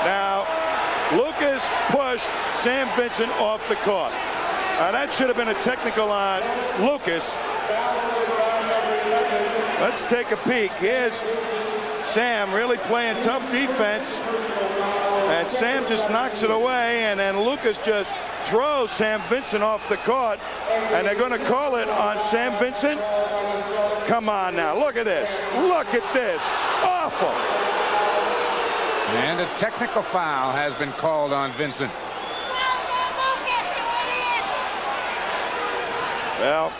Now, Lucas pushed Sam Vincent off the court. That should have been a technical on Lucas. Let's take a peek. Here's Sam really playing tough defense. And Sam just knocks it away, and then Lucas just throws Sam Vincent off the court. And they're going to call it on Sam Vincent. Come on now, look at this. Look at this. Awful. And a technical foul has been called on Vincent. Well,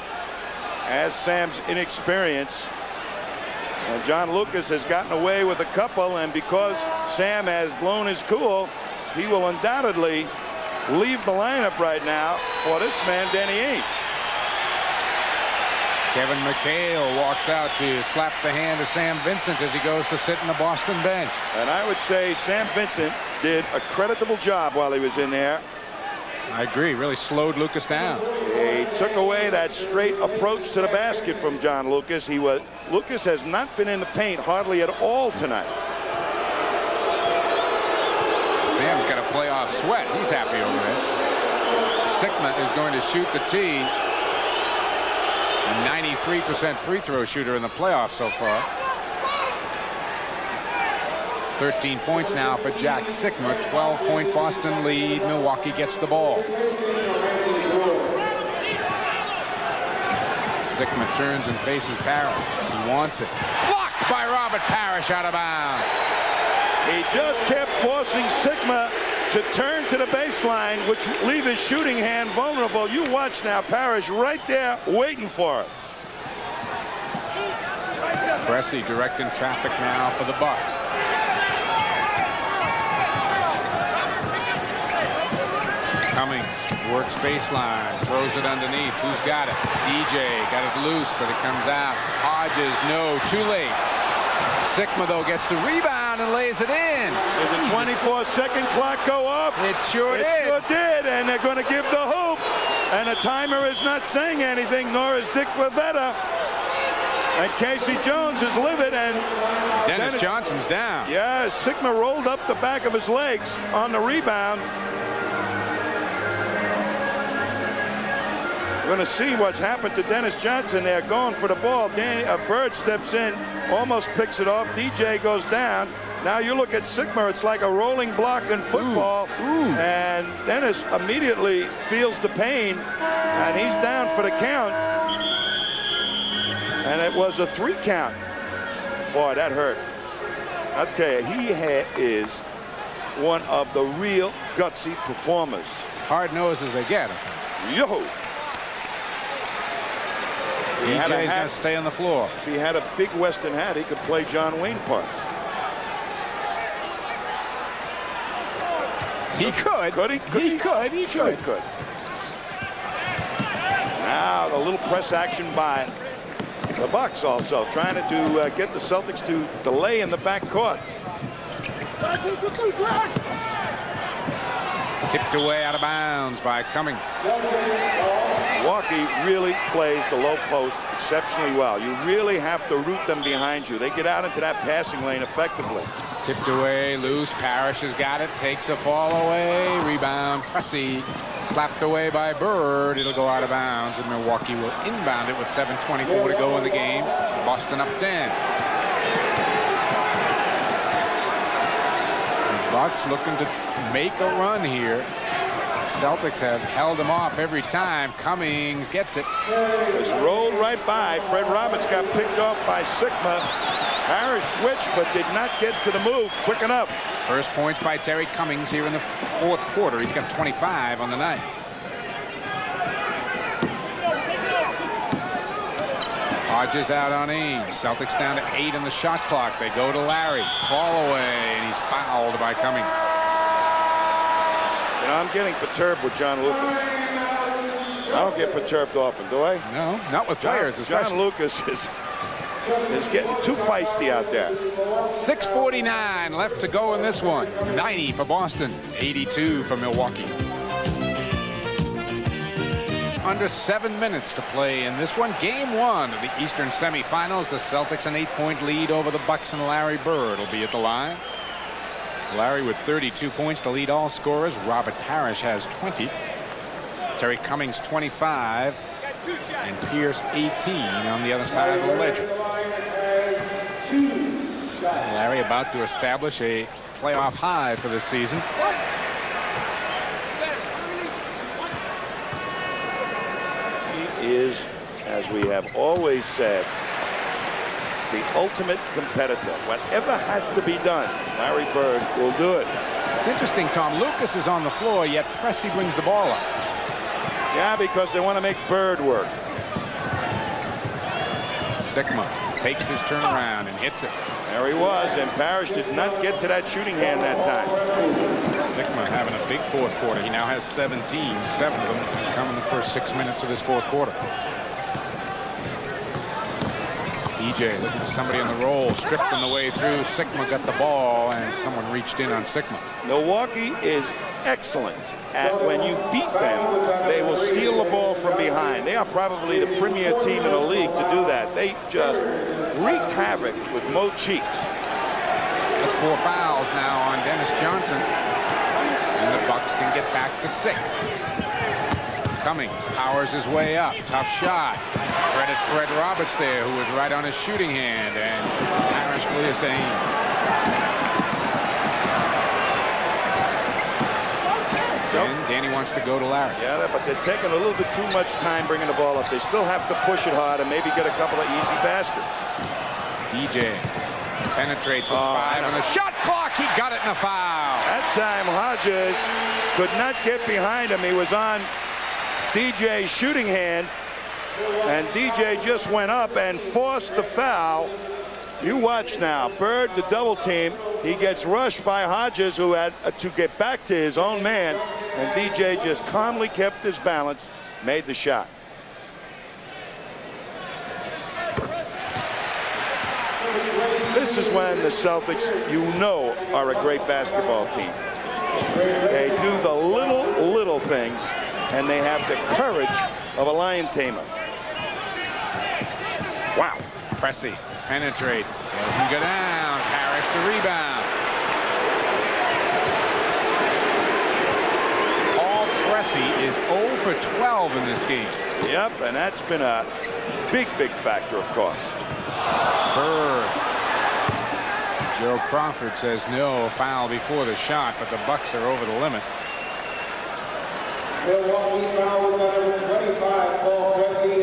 as Sam's inexperience, and John Lucas has gotten away with a couple, and because Sam has blown his cool, he will undoubtedly leave the lineup right now for this man, Danny Ainge. Kevin McHale walks out to slap the hand of Sam Vincent as he goes to sit in the Boston bench. And I would say Sam Vincent did a creditable job while he was in there. I agree, really slowed Lucas down. He took away that straight approach to the basket from John Lucas. Lucas has not been in the paint hardly at all tonight. Sam's got a playoff sweat. He's happy over it. Sikma is going to shoot the tee. A 93% free throw shooter in the playoffs so far. 13 points now for Jack Sikma. 12-point Boston lead. Milwaukee gets the ball. Sikma turns and faces Parrish. He wants it. Blocked by Robert Parrish, out of bounds. He just kept forcing Sikma to turn to the baseline, which leave his shooting hand vulnerable. You watch now, Parrish right there waiting for it. Pressey directing traffic now for the Bucks. Cummings works baseline, throws it underneath. Who's got it? DJ got it loose, but it comes out. Hodges, no, too late. Sigma, though, gets the rebound and lays it in. Did the 24-second clock go off? It sure did. It sure did, and they're going to give the hoop. And the timer is not saying anything, nor is Dick Pavetta. And Casey Jones is livid, and Dennis Johnson's down. Yeah, Sigma rolled up the back of his legs on the rebound. We're going to see what's happened to Dennis Johnson. They're going for the ball. Bird steps in, almost picks it off. DJ goes down. Now you look at Sigma, it's like a rolling block in football. Ooh. And Dennis immediately feels the pain, and he's down for the count. And it was a 3 count. Boy, that hurt. I'll tell you, he is one of the real gutsy performers. Hard-nosed as they get. Yo! DJ's going to stay on the floor. If he had a big Western hat, he could play John Wayne parts. He could. Could he? He could. Now the little press action by the Bucks, also trying to get the Celtics to delay in the backcourt. Tipped away out of bounds by Cummings. Milwaukee really plays the low post exceptionally well. You really have to root them behind you. They get out into that passing lane effectively. Tipped away, loose. Parrish has got it. Takes a fall away. Rebound. Pressey. Slapped away by Bird. It'll go out of bounds, and Milwaukee will inbound it with 7:24 to go in the game. Boston up 10. The Bucks looking to make a run here. Celtics have held them off every time. Cummings gets it. Just rolled right by. Fred Roberts got picked off by Sigma. Parrish switched, but did not get to the move quick enough. First points by Terry Cummings here in the fourth quarter. He's got 25 on the night. Hodges out on Ames. Celtics down to 8 in the shot clock. They go to Larry. Fall away, and he's fouled by Cummings. You know, I'm getting perturbed with John Lucas. I don't get perturbed often, do I? No, not with players, especially. John Lucas is getting too feisty out there. 6:49 left to go in this one. 90 for Boston, 82 for Milwaukee. Under 7 minutes to play in this one. Game 1 of the Eastern semifinals. The Celtics an 8-point lead over the Bucks, and Larry Bird will be at the line. Larry with 32 points to lead all scorers. Robert Parrish has 20. Terry Cummings 25. And Pierce 18 on the other side of the ledger. Larry about to establish a playoff high for this season. He is, as we have always said, the ultimate competitor. Whatever has to be done, Larry Bird will do it. It's interesting, Tom. Lucas is on the floor, yet Pressey brings the ball up. Yeah, because they want to make Bird work. Sigma takes his turnaround and hits it. There he was, and Parrish did not get to that shooting hand that time. Sigma having a big fourth quarter. He now has 17. 7 of them come in the first 6 minutes of this fourth quarter. DJ looking for somebody on the roll, stripped on the way through. Sigma got the ball, and someone reached in on Sigma. Milwaukee is excellent at when you beat them, they will steal the ball from behind. They are probably the premier team in the league to do that. They just wreaked havoc with Mo Cheeks. That's 4 fouls now on Dennis Johnson, and the Bucks can get back to 6. Cummings powers his way up. Tough shot. Credit Fred Roberts there, who was right on his shooting hand, and Parrish clears to Ames. And Danny wants to go to Larry. Yeah, but they're taking a little bit too much time bringing the ball up. They still have to push it hard and maybe get a couple of easy baskets. DJ penetrates with 5 on the shot clock. He got it in a foul. That time Hodges could not get behind him. He was on DJ's shooting hand, and DJ just went up and forced the foul. You watch now. Bird, the double team. He gets rushed by Hodges, who had to get back to his own man. and DJ just calmly kept his balance, made the shot. This is when the Celtics, you know, are a great basketball team. They do the little things, and they have the courage of a lion tamer. Wow. Pressey penetrates. Doesn't go down. Parrish the rebound. Paul Pressey is 0 for 12 in this game. Yep, and that's been a big factor, of course. Bird. Joe Crawford says no foul before the shot, but the Bucks are over the limit.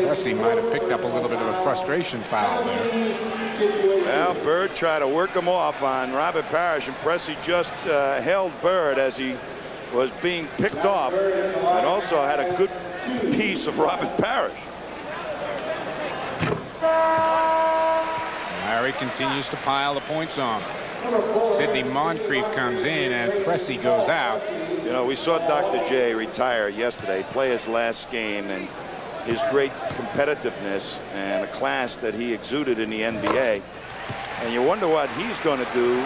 Pressey might have picked up a little bit of a frustration foul there. Well, Bird tried to work him off on Robert Parrish, and Pressey just held Bird as he was being picked off, and also had a good piece of Robert Parrish. Larry continues to pile the points on. Sidney Moncrief comes in and Pressey goes out. You know, we saw Dr. J retire yesterday, play his last game, and his great competitiveness and the class that he exuded in the NBA. And you wonder what he's going to do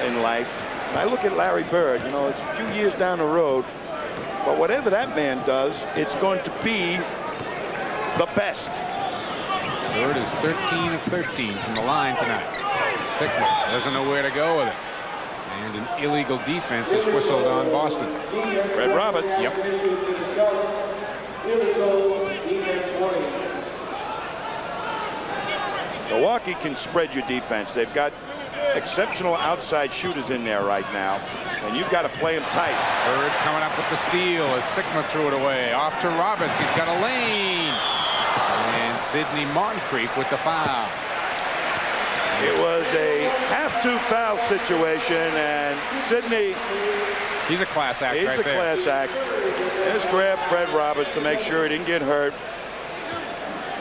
in life. And I look at Larry Bird, you know, it's a few years down the road, but whatever that man does, it's going to be the best. Bird is 13 of 13 from the line tonight. Sickman doesn't know where to go with it. And an illegal defense is whistled on Boston. Fred Roberts. Yep. Milwaukee can spread your defense. They've got exceptional outside shooters in there right now, and you've got to play them tight. Bird coming up with the steal as Sigma threw it away. Off to Roberts. He's got a lane. And Sidney Moncrief with the foul. It was a have-to foul situation, and Sidney, he's a class act he's right a there. class act. Just grabbed Fred Roberts to make sure he didn't get hurt.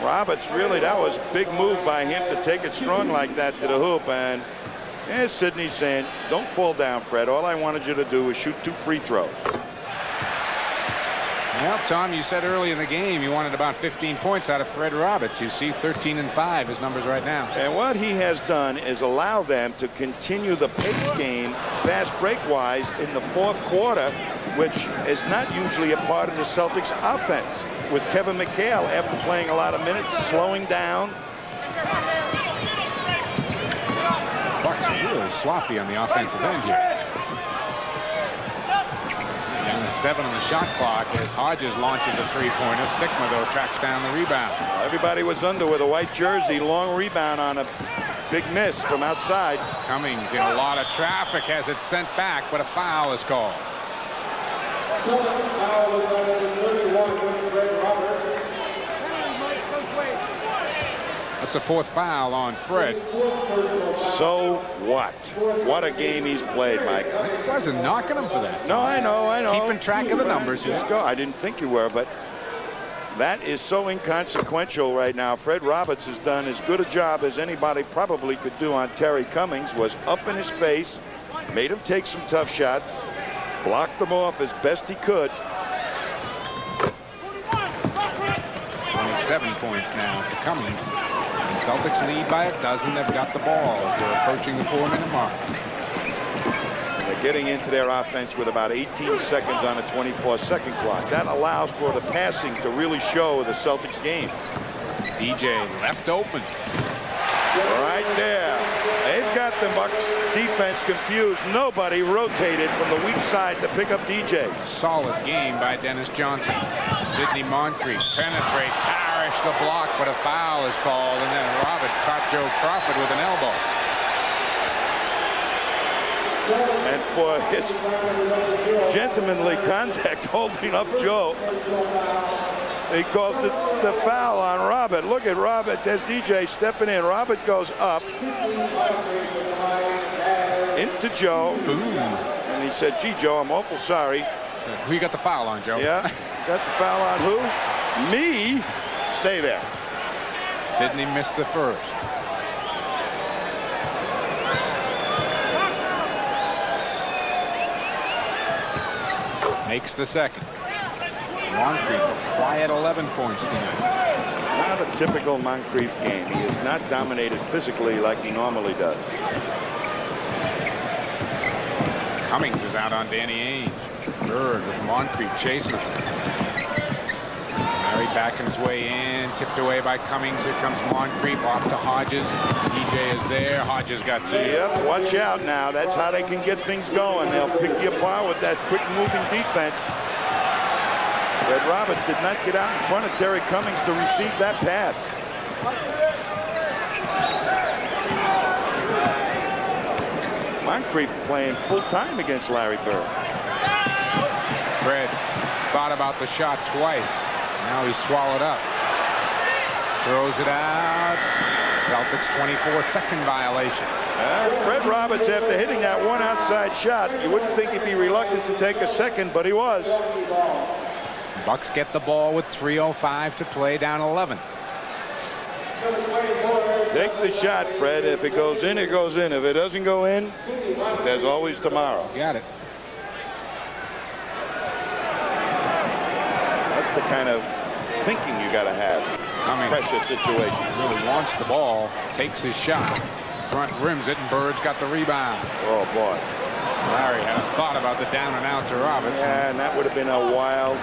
Roberts, really, that was a big move by him to take it strong like that to the hoop. And here's Sidney saying, don't fall down, Fred. All I wanted you to do was shoot 2 free throws. Well, Tom, you said early in the game you wanted about 15 points out of Fred Roberts. You see 13 and 5, his numbers right now. And what he has done is allow them to continue the pace game fast break-wise in the fourth quarter, which is not usually a part of the Celtics offense, with Kevin McHale, after playing a lot of minutes, slowing down. Bucks are really sloppy on the offensive end here. Down to 7 on the shot clock as Hodges launches a three-pointer. Sigma, though, tracks down the rebound. Everybody was under with a white jersey. Long rebound on a big miss from outside. Cummings in a lot of traffic, has it sent back, but a foul is called. That's the 4th foul on Fred. So what? What a game he's played, Mike. I wasn't knocking him for that. No, I know. Keeping track of the numbers here. Let's go. I didn't think you were, but that is so inconsequential right now. Fred Roberts has done as good a job as anybody probably could do on Terry Cummings. Was up in his face, made him take some tough shots, blocked them off as best he could. 27 points now for Cummings. The Celtics lead by a dozen. They've got the ball as we're approaching the 4-minute mark. They're getting into their offense with about 18 seconds on a 24-second clock. That allows for the passing to really show the Celtics game. DJ left open. Right there. They've got the Bucks defense confused. Nobody rotated from the weak side to pick up DJ. Solid game by Dennis Johnson. Sidney Moncrief penetrates. Parrish the block, but a foul is called, and then Robert caught Joe Crawford with an elbow. And for his gentlemanly contact holding up Joe, he calls the foul on Robert. Look at Robert. There's DJ stepping in. Robert goes up into Joe. Boom. And he said, gee, Joe, I'm awful sorry. Who you got the foul on, Joe? Yeah. Got the foul on who? Me. Stay there. Sidney missed the first. Makes the second. Moncrief, a quiet 11 points tonight. Not a typical Moncrief game. He is not dominated physically like he normally does. Cummings is out on Danny Ainge. Bird with Moncrief chasing him. Larry backing his way in, tipped away by Cummings. Here comes Moncrief off to Hodges. EJ is there. Hodges got two. Yep, watch out now. That's how they can get things going. They'll pick you apart with that quick moving defense. Red Roberts did not get out in front of Terry Cummings to receive that pass. Moncrief playing full time against Larry Bird. Fred thought about the shot twice. Now he's swallowed up. Throws it out. Celtics 24-second violation. Fred Roberts, after hitting that one outside shot, you wouldn't think he'd be reluctant to take a second, but he was. Bucks get the ball with 3:05 to play, down 11. Take the shot, Fred. If it goes in, it goes in. If it doesn't go in, there's always tomorrow. Got it. That's the kind of thinking you got to have. Pressure situation. Really wants the ball, takes his shot, front rims it, and Bird's got the rebound. Oh boy. Larry had a thought about the down and out to Roberts. Yeah, and that would have been a wild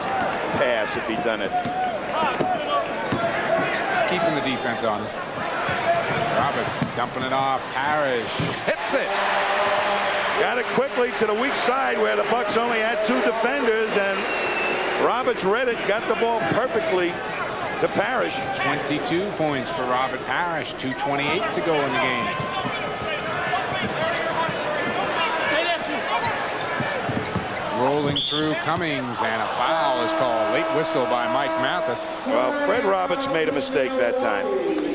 pass if he'd done it. He's keeping the defense honest. Roberts dumping it off. Parrish hits it. Got it quickly to the weak side where the Bucks only had two defenders, and Roberts read it, got the ball perfectly to Parrish. 22 points for Robert Parrish. 2:28 to go in the game. Rolling through Cummings, and a foul is called. Late whistle by Mike Mathis. Well, Fred Roberts made a mistake that time.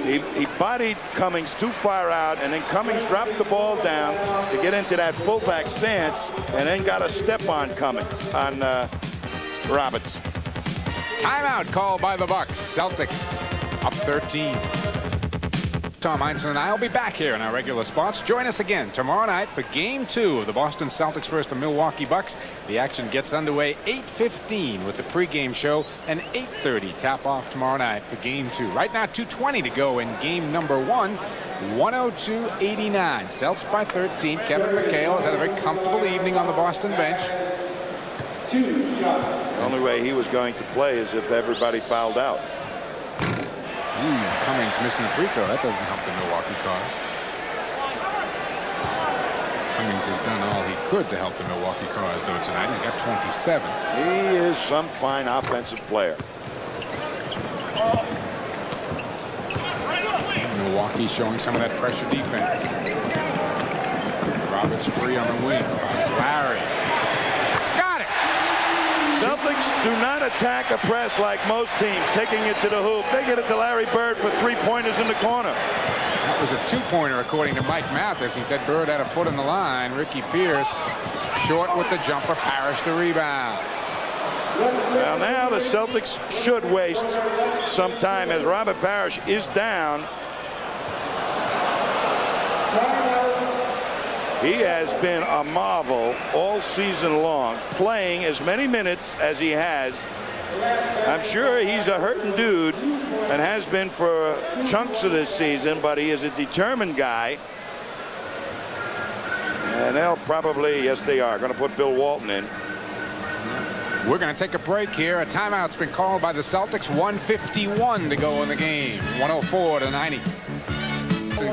He bodied Cummings too far out, and then Cummings dropped the ball down to get into that fullback stance, and then got a step on Roberts. Timeout called by the Bucks. Celtics up 13. Tom Heinsohn and I will be back here in our regular spots. Join us again tomorrow night for Game 2 of the Boston Celtics versus the Milwaukee Bucks. The action gets underway 8:15 with the pregame show, and 8:30 tap-off tomorrow night for Game 2. Right now, 2:20 to go in Game number 1. 102-89. Celtics by 13. Kevin McHale has had a very comfortable evening on the Boston bench. The only way he was going to play is if everybody fouled out. Cummings missing a free throw. That doesn't help the Milwaukee cause. Cummings has done all he could to help the Milwaukee cause, though, tonight. He's got 27. He is some fine offensive player. Milwaukee showing some of that pressure defense. Roberts free on the wing. Finds Larry. Got it! Celtics do not attack a press like most teams, taking it to the hoop. They get it to Larry Bird for three-pointers in the corner. That was a two-pointer, according to Mike Mathis. He said Bird had a foot in the line. Ricky Pierce short with the jumper. Parrish the rebound. Well, now the Celtics should waste some time as Robert Parrish is down. He has been a marvel all season long, playing as many minutes as he has. I'm sure he's a hurting dude and has been for chunks of this season, but he is a determined guy. And they'll probably, yes they are, going to put Bill Walton in. We're going to take a break here. A timeout's been called by the Celtics. 1:51 to go in the game. 104-90.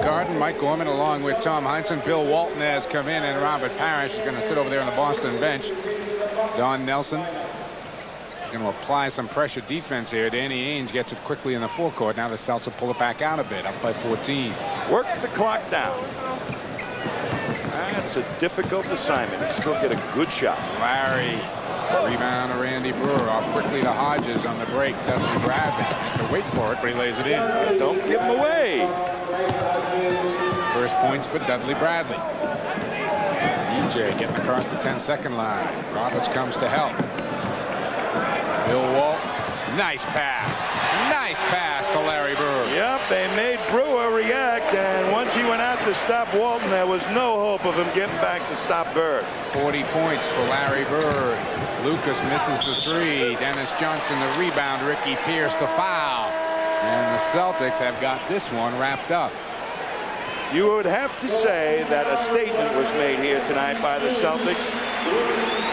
Garden, Mike Gorman along with Tom Heinsohn. Bill Walton has come in, and Robert Parrish is going to sit over there on the Boston bench. Don Nelson going to apply some pressure defense here. Danny Ainge gets it quickly in the forecourt. Now the Celtics will pull it back out a bit, up by 14. Work the clock down. That's a difficult assignment. You still get a good shot. Larry. Rebound to Randy Brewer. Off quickly to Hodges on the break. Doesn't grab it. Had to wait for it, but he lays it in. Don't give him away. First points for Dudley Bradley. EJ getting across the 10-second line. Roberts comes to help. Bill Walton. Nice pass. Nice pass to Larry Brewer. Yep, they made Brewer react, and once he went out to stop Walton, there was no hope of him getting back to stop Bird. 40 points for Larry Bird. Lucas misses the three. Dennis Johnson the rebound. Ricky Pierce the foul. And the Celtics have got this one wrapped up. You would have to say that a statement was made here tonight by the Celtics.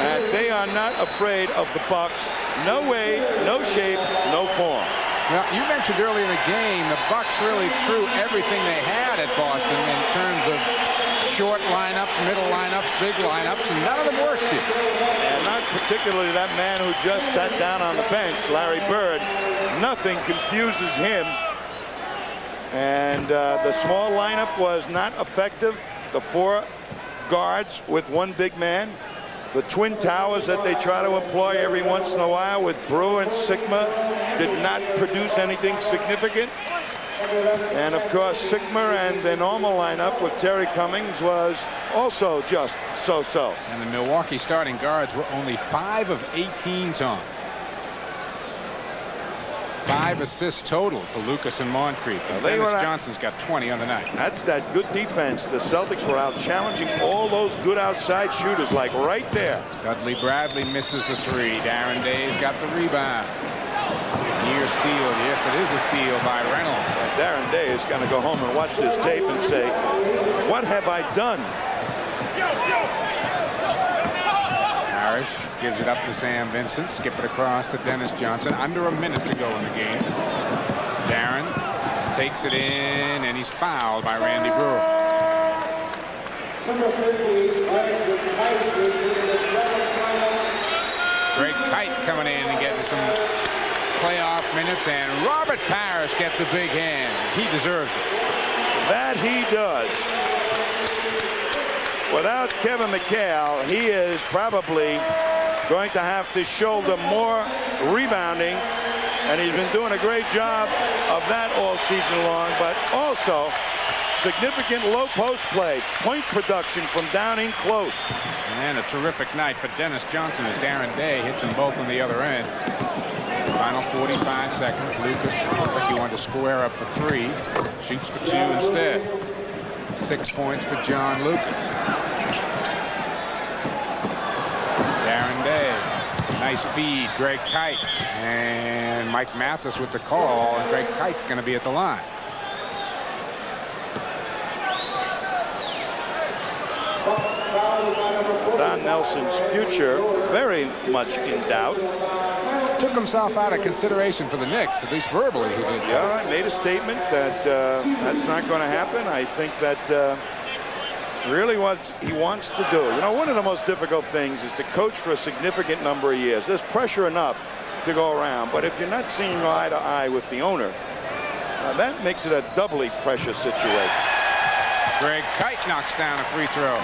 And they are not afraid of the Bucks. No way, no shape, no form. Well, you mentioned earlier in the game, the Bucks really threw everything they had at Boston in terms of short lineups, middle lineups, big lineups, and none of them worked here. And not particularly that man who just sat down on the bench, Larry Bird. Nothing confuses him. And the small lineup was not effective. The four guards with one big man. The twin towers that they try to employ every once in a while with Brewer and Sigma did not produce anything significant. And of course, Sigma and the normal lineup with Terry Cummings was also just so-so. And the Milwaukee starting guards were only 5 of 18, Tom. 5 assists total for Lucas and Moncrief. And Dennis Johnson's got 20 on the night. That's that good defense. The Celtics were out challenging all those good outside shooters, like right there. Dudley Bradley misses the three. Darren Day's got the rebound. Near steal. Yes, it is a steal by Reynolds. Darren Day is going to go home and watch this tape and say, what have I done? Parrish gives it up to Sam Vincent. Skip it across to Dennis Johnson. Under a minute to go in the game. Darren takes it in, and he's fouled by Randy Brewer. Greg Kite coming in and getting some playoff minutes, and Robert Parrish gets a big hand. He deserves it. That he does. Without Kevin McHale, he is probably going to have to shoulder more rebounding, and he's been doing a great job of that all season long, but also significant low post play, point production from down in close. And a terrific night for Dennis Johnson as Darren Day hits them both on the other end. Final 45 seconds. Lucas looked like he wanted to square up for three. Shoots for two instead. 6 points for John Lucas. Darren Day. Nice feed. Greg Kite. And Mike Mathis with the call. And Greg Kite's going to be at the line. Don Nelson's future very much in doubt. Took himself out of consideration for the Knicks, at least verbally he did. Yeah, I made a statement that that's not going to happen. I think that really what he wants to do. You know, one of the most difficult things is to coach for a significant number of years. There's pressure enough to go around, but if you're not seeing eye to eye with the owner, that makes it a doubly precious situation. Greg Kite knocks down a free throw.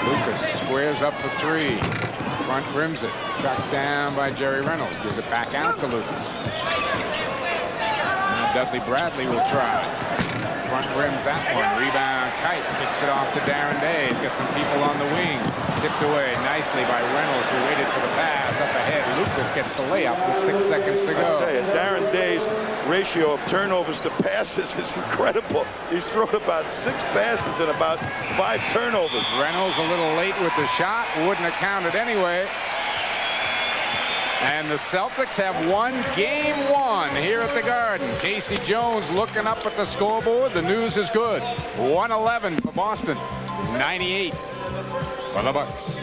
Lucas squares up for three. Front rims it. Tracked down by Jerry Reynolds. Gives it back out to Lucas. And Dudley Bradley will try. Front rims that one. Rebound. Kite kicks it off to Darren Day. He's got some people on the wing. Tipped away nicely by Reynolds, who waited for the pass up ahead. Lucas gets the layup with 6 seconds to go. I'll tell you, Darren Day's ratio of turnovers to passes is incredible. He's thrown about 6 passes and about 5 turnovers. Reynolds a little late with the shot. Wouldn't have counted anyway. And the Celtics have won game 1 here at the Garden. Casey Jones looking up at the scoreboard. The news is good. 111 for Boston. 98 for the Bucks.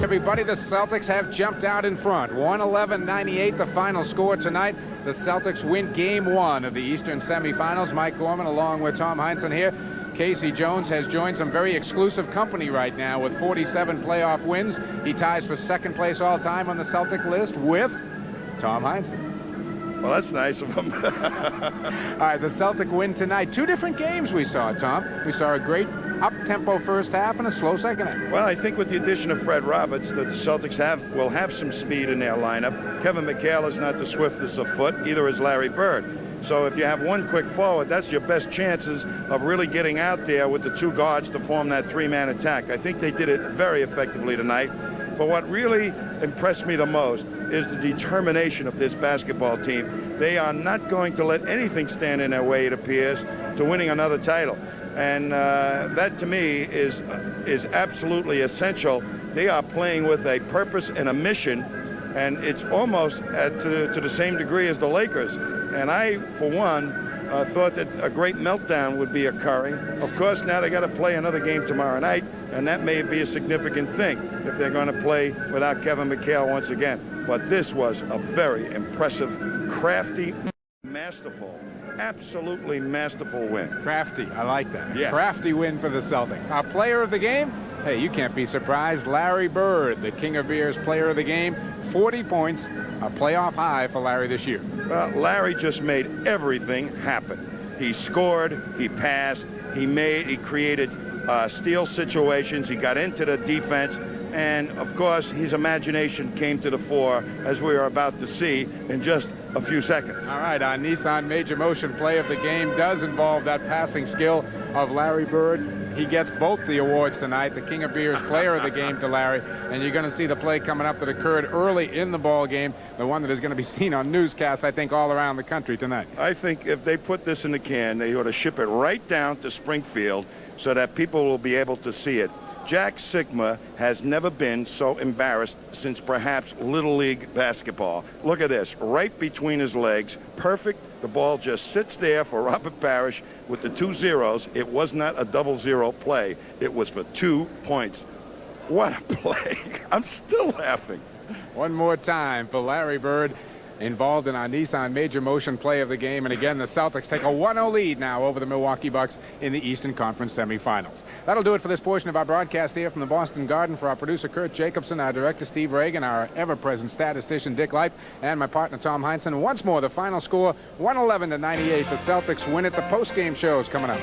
Everybody, the Celtics have jumped out in front. 111-98 the final score tonight. The Celtics win game 1 of the Eastern semifinals. Mike Gorman along with Tom Heinsohn here. Casey Jones has joined some very exclusive company right now with 47 playoff wins. He ties for second place all time on the Celtic list with Tom Heinsohn. Well, that's nice of him. All right, the Celtic win tonight. 2 different games we saw, Tom. We saw a great up-tempo first half and a slow second half. Well, I think with the addition of Fred Roberts, that the Celtics will have some speed in their lineup. Kevin McHale is not the swiftest of foot, either is Larry Bird. So if you have one quick forward, that's your best chances of really getting out there with the 2 guards to form that 3-man attack. I think they did it very effectively tonight. But what really impressed me the most is the determination of this basketball team. They are not going to let anything stand in their way, it appears, to winning another title. And that, to me, is absolutely essential. They are playing with a purpose and a mission, and it's almost to the same degree as the Lakers. And I, for one, thought that a great meltdown would be occurring. Of course, now they got to play another game tomorrow night, and that may be a significant thing if they're going to play without Kevin McHale once again. But this was a very impressive, crafty, masterful, absolutely masterful win. Crafty, I like that. Yeah. Crafty win for the Celtics. Our player of the game? Hey, you can't be surprised. Larry Bird, the King of Beers player of the game. 40 points, a playoff high for Larry this year. Well, Larry just made everything happen. He scored, he passed, he created steal situations, he got into the defense, and of course his imagination came to the fore, as we are about to see in just a few seconds. All right, our Nissan Major Motion play of the game does involve that passing skill of Larry Bird. He gets both the awards tonight, the King of Beers player of the game to Larry, and you're going to see the play coming up that occurred early in the ball game, the one that is going to be seen on newscasts, I think, all around the country tonight. I think if they put this in the can, they ought to ship it right down to Springfield so that people will be able to see it. Jack Sigma has never been so embarrassed since perhaps Little League basketball. Look at this, right between his legs, perfect. The ball just sits there for Robert Parrish with the 2 zeros. It was not a 0-0 play. It was for 2 points. What a play. I'm still laughing. One more time for Larry Bird, involved in our Nissan Major Motion play of the game. And again, the Celtics take a 1-0 lead now over the Milwaukee Bucks in the Eastern Conference semifinals. That'll do it for this portion of our broadcast here from the Boston Garden. For our producer, Kurt Jacobson, our director, Steve Reagan, our ever-present statistician, Dick Leip, and my partner, Tom Heinsohn. Once more, the final score, 111-98. The Celtics win it. The post-game shows coming up.